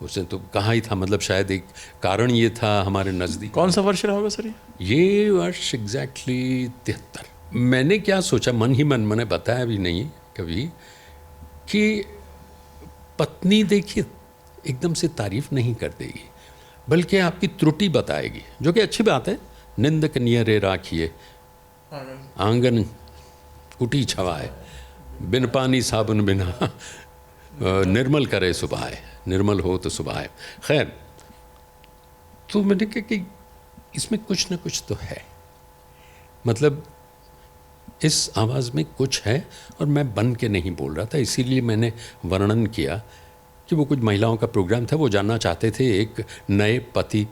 उसने तो कहा ही था, मतलब शायद एक कारण ये था हमारे नज़दीक। कौन सा वर्ष रहा होगा सर ये वर्ष एग्जैक्टली 73। मैंने क्या सोचा, मन ही मन, मैंने बताया भी नहीं कभी, कि पत्नी देखिए एकदम से तारीफ नहीं कर देगी, बल्कि आपकी त्रुटि बताएगी, जो कि अच्छी बात है। निंदक नियरे राखिए आंगन कुटी छवाए, बिन पानी साबुन बिना निर्मल करे सुबह, निर्मल हो तो सुबह। खैर, तो मैंने कहा कि इसमें कुछ न कुछ तो है, मतलब इस आवाज़ में कुछ है, और मैं बन के नहीं बोल रहा था। इसीलिए मैंने वर्णन किया कि वो कुछ महिलाओं का प्रोग्राम था, वो जानना चाहते थे एक नए पति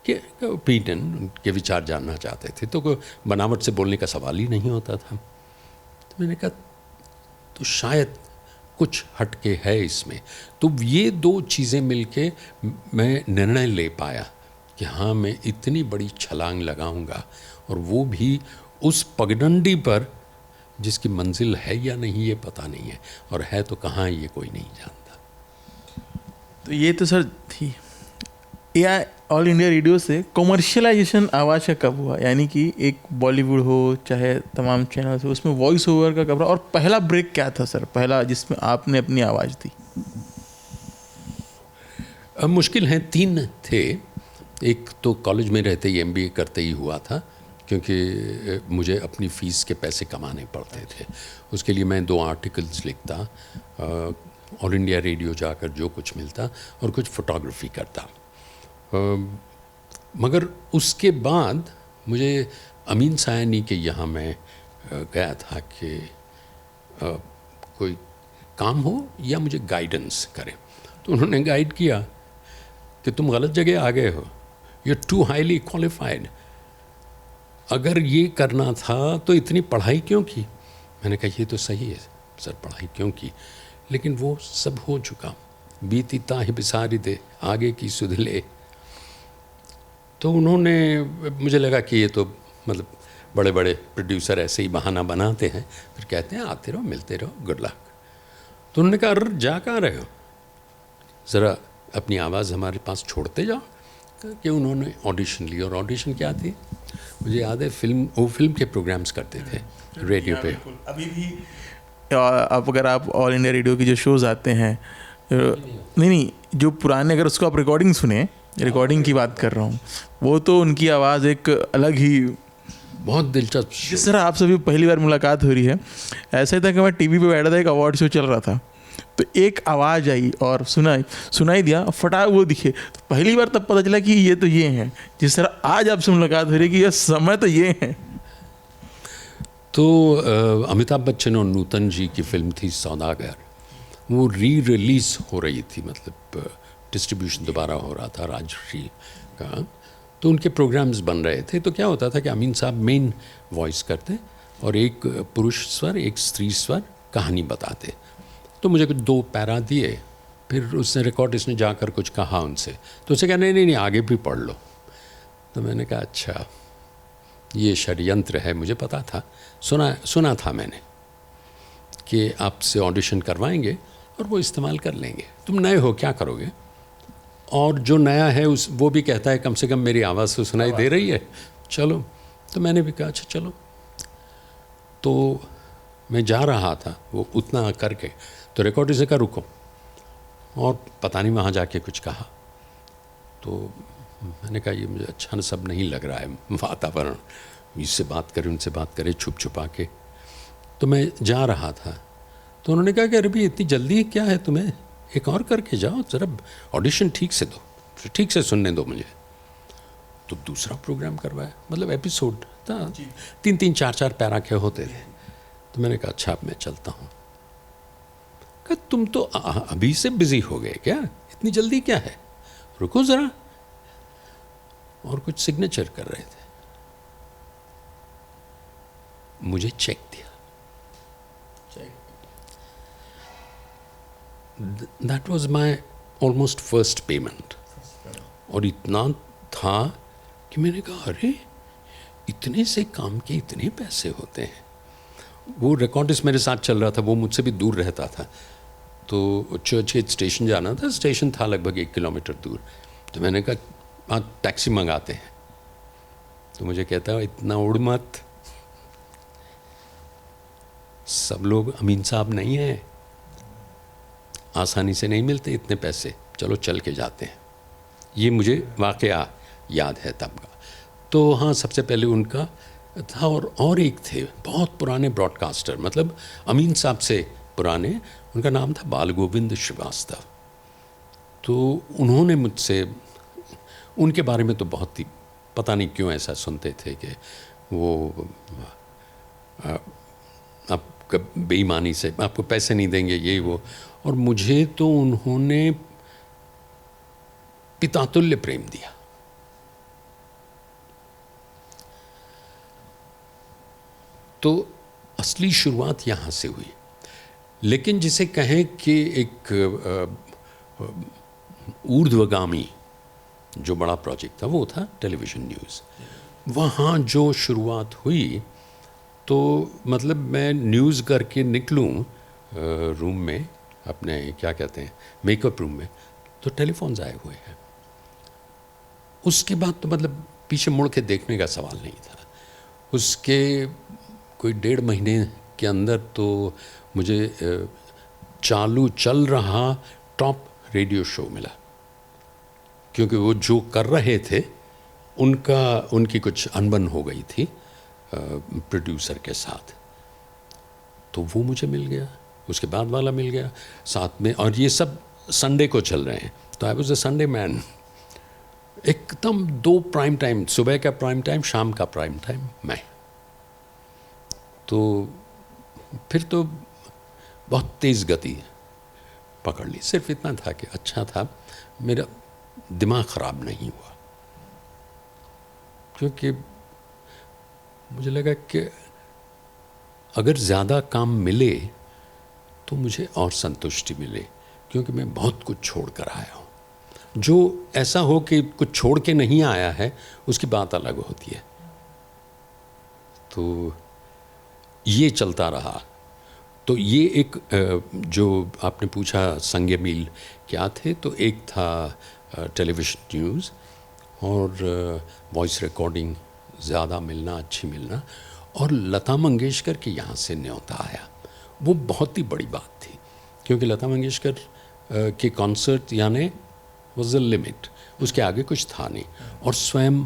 के ओपिनियन, उनके विचार जानना चाहते थे, तो कोई बनावट से बोलने का सवाल ही नहीं होता था। तो मैंने कहा तो शायद कुछ हटके है इसमें। तो ये 2 चीज़ें मिलके मैं निर्णय ले पाया कि हाँ, मैं इतनी बड़ी छलांग लगाऊंगा, और वो भी उस पगडंडी पर जिसकी मंजिल है या नहीं ये पता नहीं है, और है तो कहाँ ये कोई नहीं जानता। तो ये तो सर थी या ऑल इंडिया रेडियो से कॉमर्शियलाइजेशन आवाज़ का कब हुआ, यानी कि एक बॉलीवुड हो चाहे तमाम चैनल हो, उसमें वॉइस ओवर का कब रहा, और पहला ब्रेक क्या था सर, पहला जिसमें आपने अपनी आवाज़ दी? अब मुश्किल हैं, 3 थे। एक तो कॉलेज में रहते ही MBA करते ही हुआ था, क्योंकि मुझे अपनी फ़ीस के पैसे कमाने पड़ते थे। उसके लिए मैं 2 आर्टिकल्स लिखता, ऑल इंडिया रेडियो जाकर जो कुछ मिलता, और कुछ फोटोग्राफी करता। मगर उसके बाद मुझे अमीन सायानी के यहाँ मैं गया था कि कोई काम हो या मुझे गाइडेंस करें। तो उन्होंने गाइड किया कि तुम गलत जगह आ गए हो, you are too highly qualified. अगर ये करना था तो इतनी पढ़ाई क्यों की? मैंने कहा ये तो सही है सर, पढ़ाई क्यों की, लेकिन वो सब हो चुका, बीती ताहि बिसारी दे आगे की सुध ले। तो उन्होंने, मुझे लगा कि ये तो मतलब बड़े बड़े प्रोड्यूसर ऐसे ही बहाना बनाते हैं, फिर कहते हैं आते रहो मिलते रहो, गुड लक। तो उन्होंने कहा अरे जा कहाँ रहे हो, ज़रा अपनी आवाज़ हमारे पास छोड़ते जाओ। कि उन्होंने ऑडिशन ली, और ऑडिशन क्या थी मुझे याद है, फिल्म के प्रोग्राम्स करते थे रेडियो पे। अभी भी आप अगर आप ऑल इंडिया रेडियो के जो शोज़ आते हैं, नहीं जो पुराने, अगर उसको आप रिकॉर्डिंग सुने, रिकॉर्डिंग की बात कर रहा हूँ, वो तो उनकी आवाज़ एक अलग ही, बहुत दिलचस्प। जिस तरह आपसे भी पहली बार मुलाकात हो रही है, ऐसा ही था कि मैं टीवी पे बैठा था, एक अवार्ड शो चल रहा था, तो एक आवाज़ आई और सुनाई दिया, फटा वो दिखे, तो पहली बार तब पता चला कि ये तो ये हैं। जिस तरह आज आपसे मुलाकात हो रही है कि ये समय तो ये हैं। तो अमिताभ बच्चन और नूतन जी की फिल्म थी सौदागर, वो रिलीज़ हो रही थी, मतलब डिस्ट्रीब्यूशन दोबारा हो रहा था राजश्री का, तो उनके प्रोग्राम्स बन रहे थे। तो क्या होता था कि अमीन साहब मेन वॉइस करते, और एक पुरुष स्वर एक स्त्री स्वर कहानी बताते। तो मुझे कुछ 2 पैरा दिए, फिर उसने रिकॉर्डिस्ट ने जाकर कुछ कहा उनसे, तो उसे कहा नहीं आगे भी पढ़ लो। तो मैंने कहा अच्छा ये षड्यंत्र है, मुझे पता था, सुना था मैंने कि आपसे ऑडिशन करवाएंगे और वो इस्तेमाल कर लेंगे, तुम नए हो क्या करोगे, और जो नया है वो भी कहता है कम से कम मेरी आवाज़ तो सुनाई दे रही है, चलो। तो मैंने भी कहा अच्छा चलो। तो मैं जा रहा था वो उतना करके, तो रिकॉर्डिस्ट ने कहा रुको, और पता नहीं वहाँ जाके कुछ कहा। तो मैंने कहा ये मुझे अच्छा सब नहीं लग रहा है वातावरण, इससे बात करे उनसे बात करे छुप छुपा के। तो मैं जा रहा था, तो उन्होंने कहा कि अरे भाई इतनी जल्दी क्या है तुम्हें, एक और करके जाओ, ज़रा ऑडिशन ठीक से दो, ठीक से सुनने दो मुझे। तो दूसरा प्रोग्राम करवाया, मतलब एपिसोड था, 3-3, 4-4 पैरा के होते थे। तो मैंने कहा अच्छा अब मैं चलता हूँ। कहा तुम तो अभी से बिजी हो गए क्या, इतनी जल्दी क्या है, रुको ज़रा। और कुछ सिग्नेचर कर रहे थे, मुझे चेक दिया, that was my almost first payment. और इतना था कि मैंने कहा अरे इतने से काम के इतने पैसे होते हैं। वो रिकॉर्डिस्ट मेरे साथ चल रहा था, वो मुझसे भी दूर रहता था, तो चर्चगेट स्टेशन जाना था, स्टेशन था लगभग 1 किलोमीटर दूर। तो मैंने कहा आज टैक्सी मंगाते हैं। तो मुझे कहता है इतना उड़ मत, सब लोग अमीन साहब नहीं हैं, आसानी से नहीं मिलते इतने पैसे, चलो चल के जाते हैं। ये मुझे वाकया याद है तब का। तो हाँ, सबसे पहले उनका था, और एक थे बहुत पुराने ब्रॉडकास्टर, मतलब अमीन साहब से पुराने, उनका नाम था बाल गोविंद श्रीवास्तव। तो उन्होंने मुझसे, उनके बारे में तो बहुत ही पता नहीं क्यों ऐसा सुनते थे कि वो आप बेईमानी से आपको पैसे नहीं देंगे, ये वो। और मुझे तो उन्होंने पितातुल्य प्रेम दिया। तो असली शुरुआत यहाँ से हुई। लेकिन जिसे कहें कि एक ऊर्ध्वगामी जो बड़ा प्रोजेक्ट था वो था टेलीविज़न न्यूज़। वहाँ जो शुरुआत हुई, तो मतलब मैं न्यूज़ करके निकलूँ रूम में, अपने क्या कहते हैं मेकअप रूम में, तो टेलीफोन्स आए हुए हैं। उसके बाद तो मतलब पीछे मुड़ के देखने का सवाल नहीं था। उसके कोई 1.5 महीने के अंदर तो मुझे चालू चल रहा टॉप रेडियो शो मिला, क्योंकि वो जो कर रहे थे उनकी कुछ अनबन हो गई थी प्रोड्यूसर के साथ, तो वो मुझे मिल गया। उसके बाद वाला मिल गया साथ में, और ये सब संडे को चल रहे हैं। तो I was a Sunday man, एकदम 2 प्राइम टाइम, सुबह का प्राइम टाइम, शाम का प्राइम टाइम मैं। तो फिर तो बहुत तेज़ गति पकड़ ली। सिर्फ इतना था कि अच्छा था मेरा दिमाग ख़राब नहीं हुआ, क्योंकि मुझे लगा कि अगर ज़्यादा काम मिले तो मुझे और संतुष्टि मिले, क्योंकि मैं बहुत कुछ छोड़ कर आया हूँ। जो ऐसा हो कि कुछ छोड़ के नहीं आया है, उसकी बात अलग होती है। तो ये चलता रहा। तो ये एक जो आपने पूछा संज्ञा मील क्या थे, तो एक था टेलीविज़न न्यूज़ और वॉइस रिकॉर्डिंग ज़्यादा मिलना, अच्छी मिलना, और लता मंगेशकर के यहाँ से न्योता आया। वो बहुत ही बड़ी बात थी, क्योंकि लता मंगेशकर के कॉन्सर्ट यानी वॉज द लिमिट, उसके आगे कुछ था नहीं। और स्वयं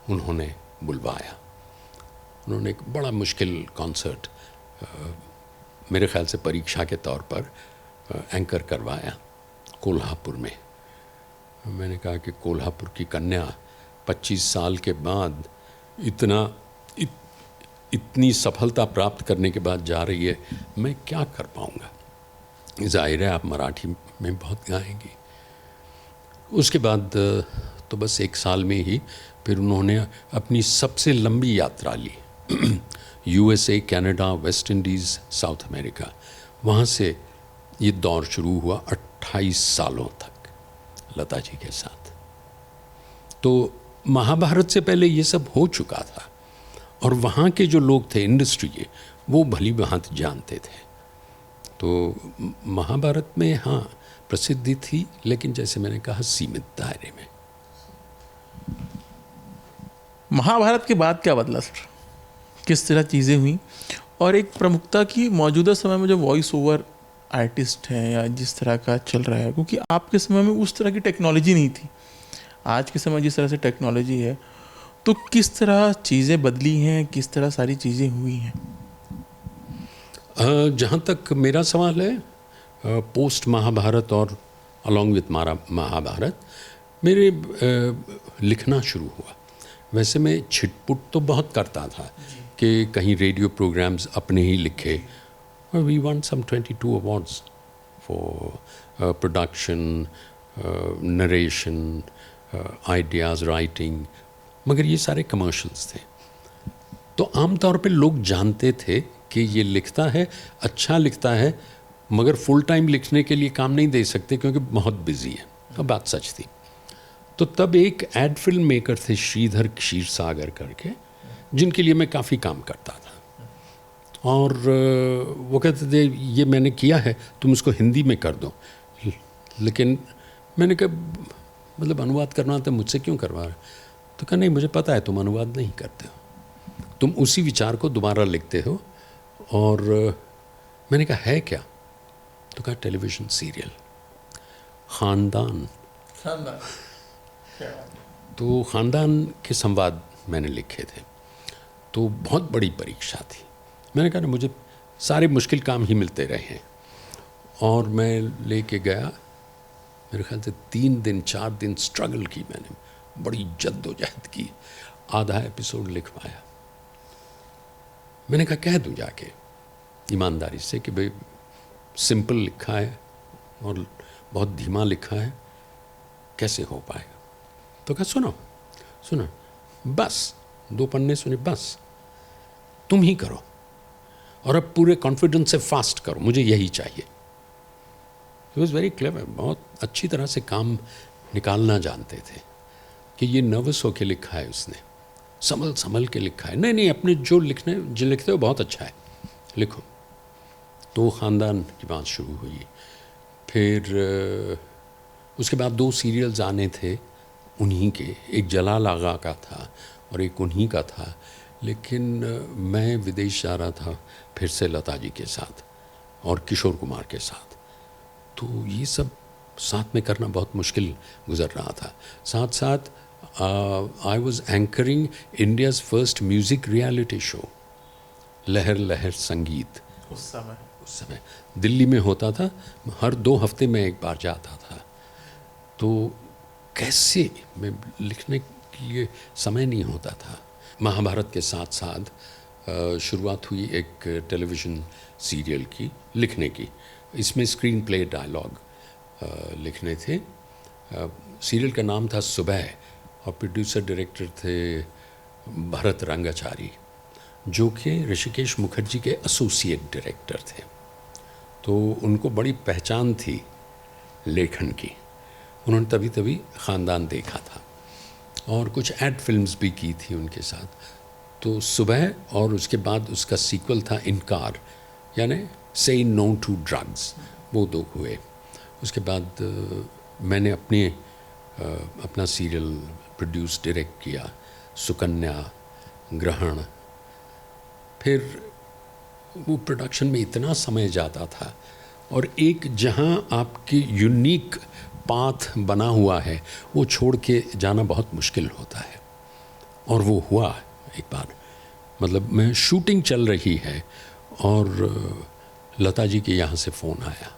उन्होंने बुलवाया। उन्होंने एक बड़ा मुश्किल कॉन्सर्ट मेरे ख्याल से परीक्षा के तौर पर एंकर करवाया कोल्हापुर में। मैंने कहा कि कोल्हापुर की कन्या 25 साल के बाद इतनी सफलता प्राप्त करने के बाद जा रही है, मैं क्या कर पाऊँगा। जाहिर है आप मराठी में बहुत गाएंगी। उसके बाद तो बस 1 साल में ही फिर उन्होंने अपनी सबसे लंबी यात्रा ली USA, Canada, West Indies, south America. वहाँ से ये दौर शुरू हुआ 28 सालों तक लता जी के साथ। तो महाभारत से पहले ये सब हो चुका था, और वहाँ के जो लोग थे इंडस्ट्री के, वो भली भांति जानते थे। तो महाभारत में हाँ प्रसिद्धि थी, लेकिन जैसे मैंने कहा सीमित दायरे में। महाभारत के बाद क्या बदला सर, किस तरह चीज़ें हुई? और एक प्रमुखता की मौजूदा समय में जो वॉइस ओवर आर्टिस्ट हैं या जिस तरह का चल रहा है, क्योंकि आपके समय में उस तरह की टेक्नोलॉजी नहीं थी, आज के समय जिस तरह से टेक्नोलॉजी है, तो किस तरह चीज़ें बदली हैं, किस तरह सारी चीज़ें हुई हैं? जहाँ तक मेरा सवाल है, पोस्ट महाभारत और अलॉन्ग विथ महाभारत मेरे लिखना शुरू हुआ। वैसे मैं छिटपुट तो बहुत करता था कि कहीं रेडियो प्रोग्राम्स अपने ही लिखे। We want some 22 awards for production, narration, ideas, writing, मगर ये सारे कमर्शियल्स थे। तो आम तौर पे लोग जानते थे कि ये लिखता है, अच्छा लिखता है, मगर फुल टाइम लिखने के लिए काम नहीं दे सकते क्योंकि बहुत बिजी है। तो बात सच थी। तो तब एक एड फिल्म मेकर थे श्रीधर क्षीरसागर करके, जिनके लिए मैं काफ़ी काम करता था। और वो कहते थे ये मैंने किया है, तुम इसको हिंदी में कर दो। लेकिन मैंने कहा मतलब अनुवाद करना था, मुझसे क्यों करवा रहे? तो कहा नहीं, मुझे पता है तुम अनुवाद नहीं करते हो, तुम उसी विचार को दोबारा लिखते हो। और मैंने कहा है क्या? तो कहा टेलीविज़न सीरियल ख़ानदान। तो ख़ानदान के संवाद मैंने लिखे थे। तो बहुत बड़ी परीक्षा थी। मैंने कहा ना, मुझे सारे मुश्किल काम ही मिलते रहे हैं। और मैं लेके गया, मेरे ख्याल से 3 दिन 4 दिन स्ट्रगल की मैंने, बड़ी जद्दोजहद की, आधा एपिसोड लिखवाया। मैंने कहा कह दूँ जाके ईमानदारी से कि भाई सिंपल लिखा है और बहुत धीमा लिखा है, कैसे हो पाएगा? तो कहा सुनो बस 2 पन्ने सुने, बस तुम ही करो और अब पूरे कॉन्फिडेंस से फास्ट करो, मुझे यही चाहिए। इट वॉज वेरी क्लेवर, बहुत अच्छी तरह से काम निकालना जानते थे कि ये नर्वस होके लिखा है उसने, संभल के लिखा है, नहीं अपने जो लिखते हो बहुत अच्छा है, लिखो। तो ख़ानदान की बात शुरू हुई। फिर उसके बाद 2 सीरियल्स आने थे उन्हीं के, एक जलाल आगा का था और एक उन्हीं का था। लेकिन मैं विदेश जा रहा था फिर से लता जी के साथ और किशोर कुमार के साथ, तो ये सब साथ में करना बहुत मुश्किल गुजर रहा था। साथ साथ I was anchoring India's first music reality show लहर लहर संगीत। उस समय दिल्ली में होता था, हर 2 हफ्ते में एक बार जाता था। तो कैसे मैं लिखने के लिए समय नहीं होता था। महाभारत के साथ साथ शुरुआत हुई एक टेलीविज़न सीरियल की लिखने की। इसमें स्क्रीन प्ले डायलॉग लिखने थे। सीरियल का नाम था सुबह और प्रोड्यूसर डायरेक्टर थे भरत रंगाचारी, जो कि ऋषिकेश मुखर्जी के एसोसिएट डायरेक्टर थे। तो उनको बड़ी पहचान थी लेखन की। उन्होंने तभी ख़ानदान देखा था और कुछ एड फिल्म्स भी की थी उनके साथ। तो सुबह और उसके बाद उसका सीक्वल था इनकार, यानी से नो टू ड्रग्स, वो 2 हुए। उसके बाद मैंने अपना सीरियल प्रोड्यूस डायरेक्ट किया, सुकन्या, ग्रहण। फिर वो प्रोडक्शन में इतना समय जाता था और एक जहाँ आपकी यूनिक पाथ बना हुआ है वो छोड़ के जाना बहुत मुश्किल होता है। और वो हुआ एक बार, मतलब मैं शूटिंग चल रही है और लता जी के यहाँ से फ़ोन आया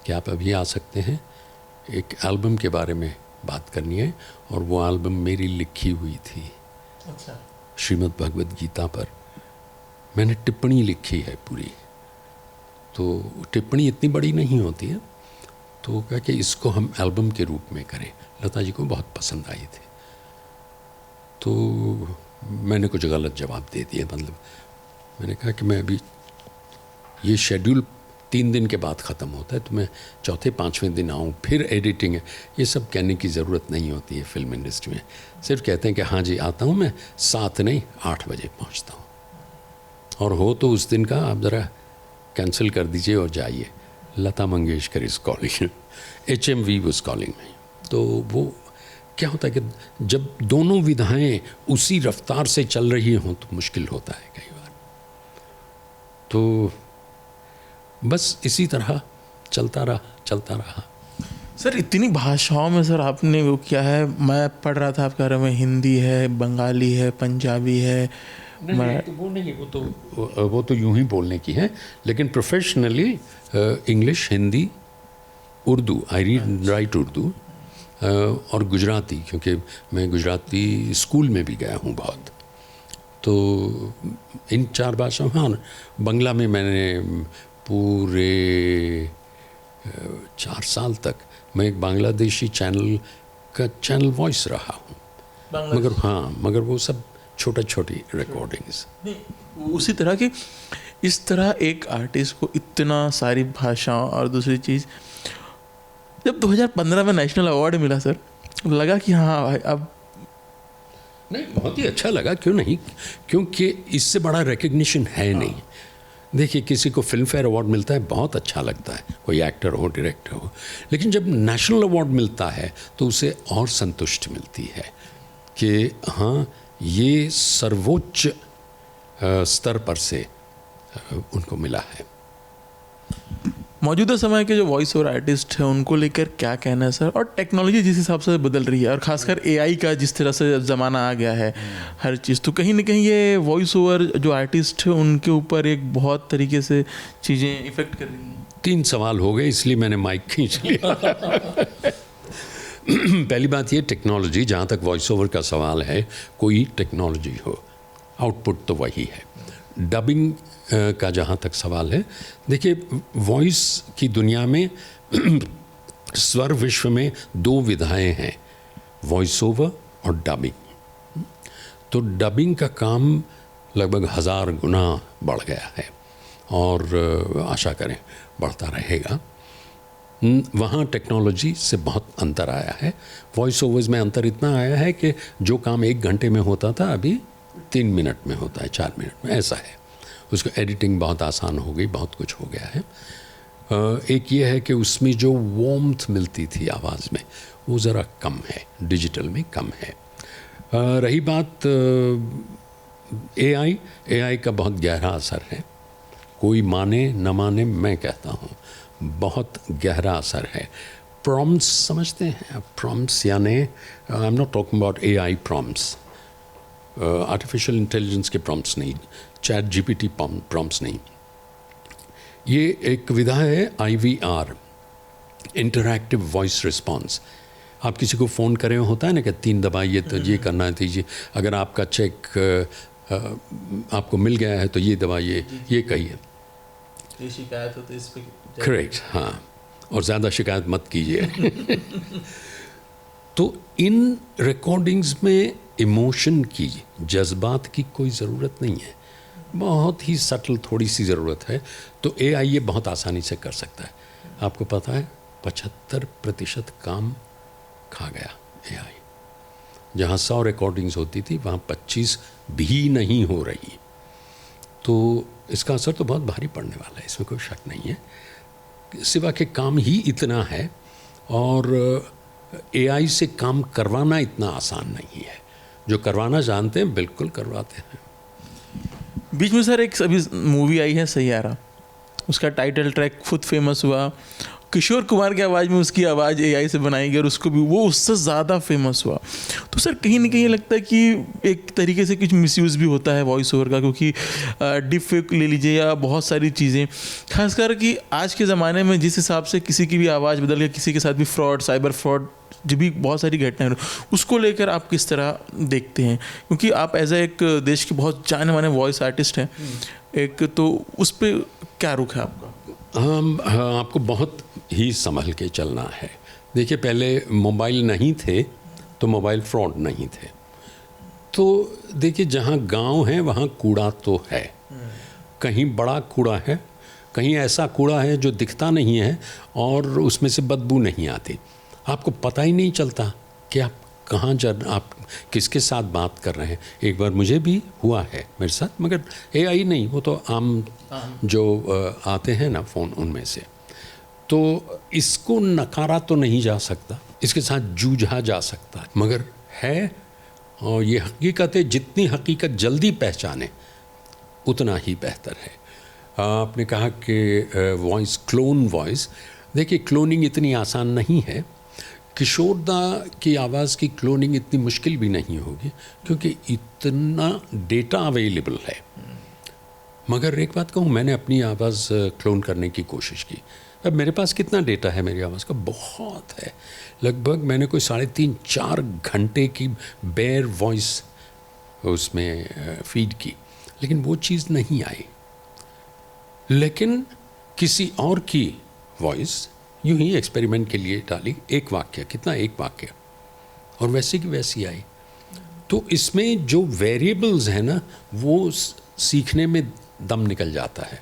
कि आप अभी आ सकते हैं, एक एल्बम के बारे में बात करनी है। और वो एल्बम मेरी लिखी हुई थी। अच्छा। श्रीमद् भगवद गीता पर मैंने टिप्पणी लिखी है पूरी। तो टिप्पणी इतनी बड़ी नहीं होती है, तो कहा कि इसको हम एल्बम के रूप में करें। लता जी को बहुत पसंद आई थी। तो मैंने कुछ गलत जवाब दे दिया, मतलब मैंने कहा कि मैं अभी ये शेड्यूल 3 दिन के बाद ख़त्म होता है, तो मैं 4-5वें दिन आऊँ, फिर एडिटिंग है। ये सब कहने की ज़रूरत नहीं होती है फिल्म इंडस्ट्री में। सिर्फ कहते हैं कि हाँ जी आता हूँ मैं, 7 नहीं 8 बजे पहुँचता हूँ। और हो तो उस दिन का आप ज़रा कैंसिल कर दीजिए और जाइए। Lata Mangeshkar is calling, HMV was calling में। तो वो क्या होता है कि जब दोनों विधाएं उसी रफ्तार से चल रही हों तो मुश्किल होता है कई बार। तो बस इसी तरह चलता रहा। सर इतनी भाषाओं में सर आपने वो किया है। मैं पढ़ रहा था आपके बारे में, हिंदी है, बंगाली है, पंजाबी है नहीं, तो वो नहीं, वो तो यूं ही बोलने की है, लेकिन professionally English, Hindi, Urdu, I read write Urdu, और गुजराती, क्योंकि मैं गुजराती स्कूल में भी गया हूँ बहुत। तो इन 4 भाषाओं, हाँ, बंगला में मैंने पूरे 4 साल तक मैं एक बांग्लादेशी चैनल वॉइस रहा हूँ, मगर वो सब छोटी रिकॉर्डिंग्स। उसी तरह की, इस तरह एक आर्टिस्ट को इतना सारी भाषाओं, और दूसरी चीज़ जब 2015 में नेशनल अवार्ड मिला सर, लगा कि हाँ भाई अब नहीं, बहुत ही अच्छा लगा, क्यों नहीं, क्योंकि इससे बड़ा रिकग्निशन है नहीं। देखिए, किसी को फिल्म फेयर अवार्ड मिलता है, बहुत अच्छा लगता है, कोई एक्टर हो, डायरेक्टर हो, लेकिन जब नेशनल अवार्ड मिलता है तो उसे और संतुष्टि मिलती है कि हाँ, ये सर्वोच्च स्तर पर से उनको मिला है। मौजूदा समय के जो वॉइस ओवर आर्टिस्ट हैं उनको लेकर क्या कहना है सर, और टेक्नोलॉजी जिस हिसाब से बदल रही है, और खासकर एआई का जिस तरह से ज़माना आ गया है हर चीज़, तो कहीं ना कहीं ये वॉइस ओवर जो आर्टिस्ट है उनके ऊपर एक बहुत तरीके से चीज़ें इफ़ेक्ट कर रही हैं। 3 सवाल हो गए, इसलिए मैंने माइक खींच लिया। पहली बात ये, टेक्नोलॉजी, जहाँ तक वॉइस ओवर का सवाल है, कोई टेक्नोलॉजी हो, आउटपुट तो वही है। डबिंग का जहाँ तक सवाल है, देखिए, वॉइस की दुनिया में स्वर विश्व में 2 विधाएं हैं, वॉइस ओवर और डबिंग। तो डबिंग का काम लगभग 1000 गुना बढ़ गया है, और आशा करें बढ़ता रहेगा। वहाँ टेक्नोलॉजी से बहुत अंतर आया है। वॉइस ओवर्स में अंतर इतना आया है कि जो काम 1 घंटे में होता था, अभी 3 मिनट में होता है, 4 मिनट में, ऐसा है। उसको एडिटिंग बहुत आसान हो गई, बहुत कुछ हो गया है। एक ये है कि उसमें जो वार्मथ मिलती थी आवाज़ में, वो ज़रा कम है, डिजिटल में कम है। रही बात एआई का बहुत गहरा असर है, कोई माने न माने, मैं कहता हूँ बहुत गहरा असर है। प्रॉम्प्ट्स समझते हैं? प्रॉम्प्ट्स यानी, I am not talking about AI prompts, artificial intelligence के प्रॉम्प्ट्स नहीं, चैट जीपीटी प्रॉम्प्ट्स नहीं। ये एक विधा है IVR, इंटरैक्टिव वॉइस रिस्पॉन्स। आप किसी को फ़ोन करें, होता है ना कि 3 दबाइए तो ये करना दीजिए, अगर आपका चेक आपको मिल गया है तो ये दबाइए, ये कहिए, ये शिकायत हो तो इस पे करेक्ट, हाँ, और ज़्यादा शिकायत मत कीजिए। तो इन रिकॉर्डिंग्स में इमोशन की, जज्बात की कोई ज़रूरत नहीं है, बहुत ही सटल थोड़ी सी ज़रूरत है। तो AI ये बहुत आसानी से कर सकता है। आपको पता है 75% काम खा गया AI। जहाँ 100 रिकॉर्डिंग्स होती थी, वहाँ 25 भी नहीं हो रही। तो इसका असर तो बहुत भारी पड़ने वाला है, इसमें कोई शक नहीं है, सिवा के काम ही इतना है, और AI से काम करवाना इतना आसान नहीं है। जो करवाना जानते हैं बिल्कुल करवाते हैं। बीच में सर एक अभी मूवी आई है सैयारा, उसका टाइटल ट्रैक खुद फेमस हुआ, किशोर कुमार की आवाज़ में उसकी आवाज़ AI से बनाई गई और उसको भी वो उससे ज़्यादा फेमस हुआ। तो सर कहीं ना कहीं ये लगता है कि एक तरीके से कुछ मिसयूज़ भी होता है वॉइस ओवर का, क्योंकि डिप फेक ले लीजिए या बहुत सारी चीज़ें, खासकर कि आज के ज़माने में जिस हिसाब से किसी की भी आवाज़ बदल गई, किसी के साथ भी फ्रॉड, साइबर फ्रॉड, जो भी बहुत सारी घटनाएं, उसको लेकर आप किस तरह देखते हैं? क्योंकि आप एज एक देश के बहुत जाने माने वॉइस आर्टिस्ट हैं, एक तो उस पर क्या रुख है आपका? हाँ, आपको बहुत ही संभल के चलना है। देखिए, पहले मोबाइल नहीं थे तो मोबाइल फ्रॉड नहीं थे। तो देखिए, जहाँ गांव है वहाँ कूड़ा तो है, कहीं बड़ा कूड़ा है, कहीं ऐसा कूड़ा है जो दिखता नहीं है और उसमें से बदबू नहीं आती। आपको पता ही नहीं चलता कि आप कहाँ आप किसके साथ बात कर रहे हैं। एक बार मुझे भी हुआ है मेरे साथ, मगर AI नहीं, वो तो आम जो आते हैं ना फ़ोन, उनमें से। तो इसको नकारा तो नहीं जा सकता, इसके साथ जूझा जा सकता है, मगर है, और ये हकीकत है। जितनी हकीकत जल्दी पहचाने उतना ही बेहतर है। आपने कहा कि वॉइस, क्लोन वॉइस, देखिए क्लोनिंग इतनी आसान नहीं है, किशोर दा की आवाज़ की क्लोनिंग इतनी मुश्किल भी नहीं होगी क्योंकि इतना डेटा अवेलेबल है। मगर एक बात कहूँ, मैंने अपनी आवाज़ क्लोन करने की कोशिश की। अब मेरे पास कितना डेटा है मेरी आवाज़ का? बहुत है। लगभग मैंने कोई 3.5-4 घंटे की बेयर वॉइस उसमें फीड की, लेकिन वो चीज़ नहीं आई। लेकिन किसी और की वॉइस यूं ही एक्सपेरिमेंट के लिए डाली, एक वाक्य, कितना, एक वाक्य, और वैसी की वैसी आई। तो इसमें जो वेरिएबल्स हैं ना, वो सीखने में दम निकल जाता है।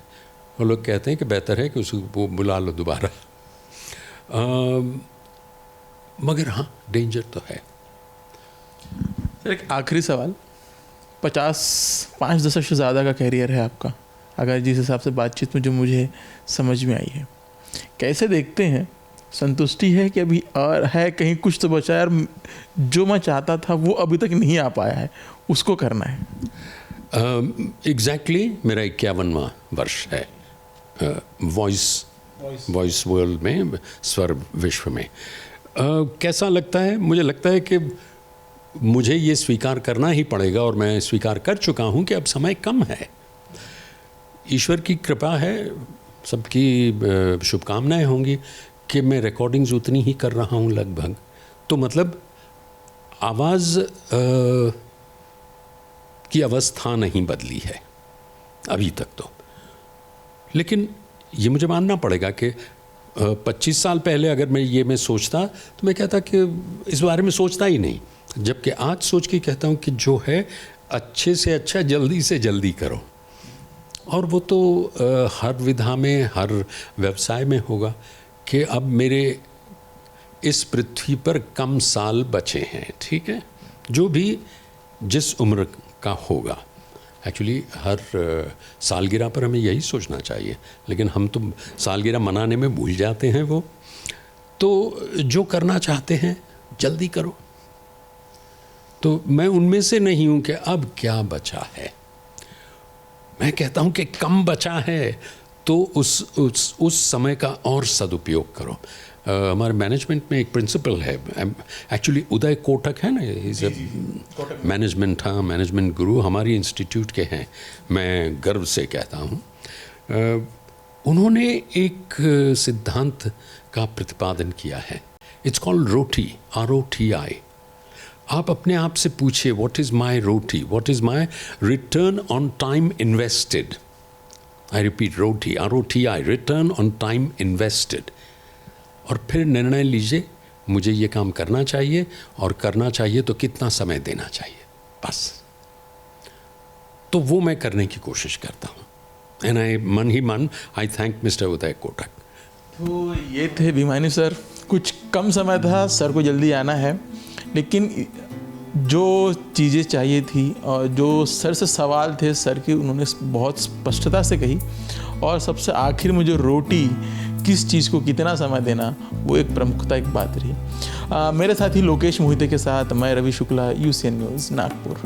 वो लोग कहते हैं कि बेहतर है कि उसको बुला लो दोबारा। मगर हाँ, डेंजर तो है। सर एक आखिरी सवाल, 5 दशक से ज़्यादा का कैरियर है आपका, अगर जिस हिसाब से बातचीत में जो मुझे समझ में आई है, कैसे देखते हैं? संतुष्टि है कि अभी और है, कहीं कुछ तो बचा है और जो मैं चाहता था वो अभी तक नहीं आ पाया है, उसको करना है? एग्जैक्टली मेरा 51वां वर्ष है वॉइस वर्ल्ड में, स्वर विश्व में। कैसा लगता है? मुझे लगता है कि मुझे ये स्वीकार करना ही पड़ेगा, और मैं स्वीकार कर चुका हूँ कि अब समय कम है। ईश्वर की कृपा है, सबकी शुभकामनाएं होंगी कि मैं रिकॉर्डिंग्स उतनी ही कर रहा हूँ लगभग। तो मतलब आवाज़ की अवस्था नहीं बदली है अभी तक तो। लेकिन ये मुझे मानना पड़ेगा कि 25 साल पहले अगर मैं सोचता तो मैं कहता कि इस बारे में सोचता ही नहीं, जबकि आज सोच के कहता हूँ कि जो है अच्छे से अच्छा जल्दी से जल्दी करो। और वो तो हर विधा में, हर व्यवसाय में होगा कि अब मेरे इस पृथ्वी पर कम साल बचे हैं, ठीक है, जो भी जिस उम्र का होगा। एक्चुअली हर सालगिरह पर हमें यही सोचना चाहिए, लेकिन हम तो सालगिरह मनाने में भूल जाते हैं। वो तो जो करना चाहते हैं जल्दी करो। तो मैं उनमें से नहीं हूँ कि अब क्या बचा है। मैं कहता हूँ कि कम बचा है तो उस समय का और सदुपयोग करो। हमारे मैनेजमेंट में एक प्रिंसिपल है, एक्चुअली उदय कोटक है ना, इज ए मैनेजमेंट, हाँ, मैनेजमेंट गुरु हमारी इंस्टीट्यूट के हैं, मैं गर्व से कहता हूँ। उन्होंने एक सिद्धांत का प्रतिपादन किया है, इट्स कॉल्ड रोटी, ROTI। आप अपने आप से पूछिए, what is my roti, what is my return on time invested. I repeat, roti, ROTI, return on time invested. और फिर निर्णय लीजिए, मुझे ये काम करना चाहिए, और करना चाहिए तो कितना समय देना चाहिए, बस। तो वो मैं करने की कोशिश करता हूँ। And I thank mister Uday Kotak. तो ये थे अभिमानी सर। कुछ कम समय था, सर को जल्दी आना है, लेकिन जो चीज़ें चाहिए थी और जो सर से सवाल थे सर की, उन्होंने बहुत स्पष्टता से कही। और सबसे आखिर में जो रोटी, किस चीज़ को कितना समय देना, वो एक प्रमुखता एक बात रही। मेरे साथी लोकेश मोहिते के साथ मैं रवि शुक्ला, UCN न्यूज़, नागपुर।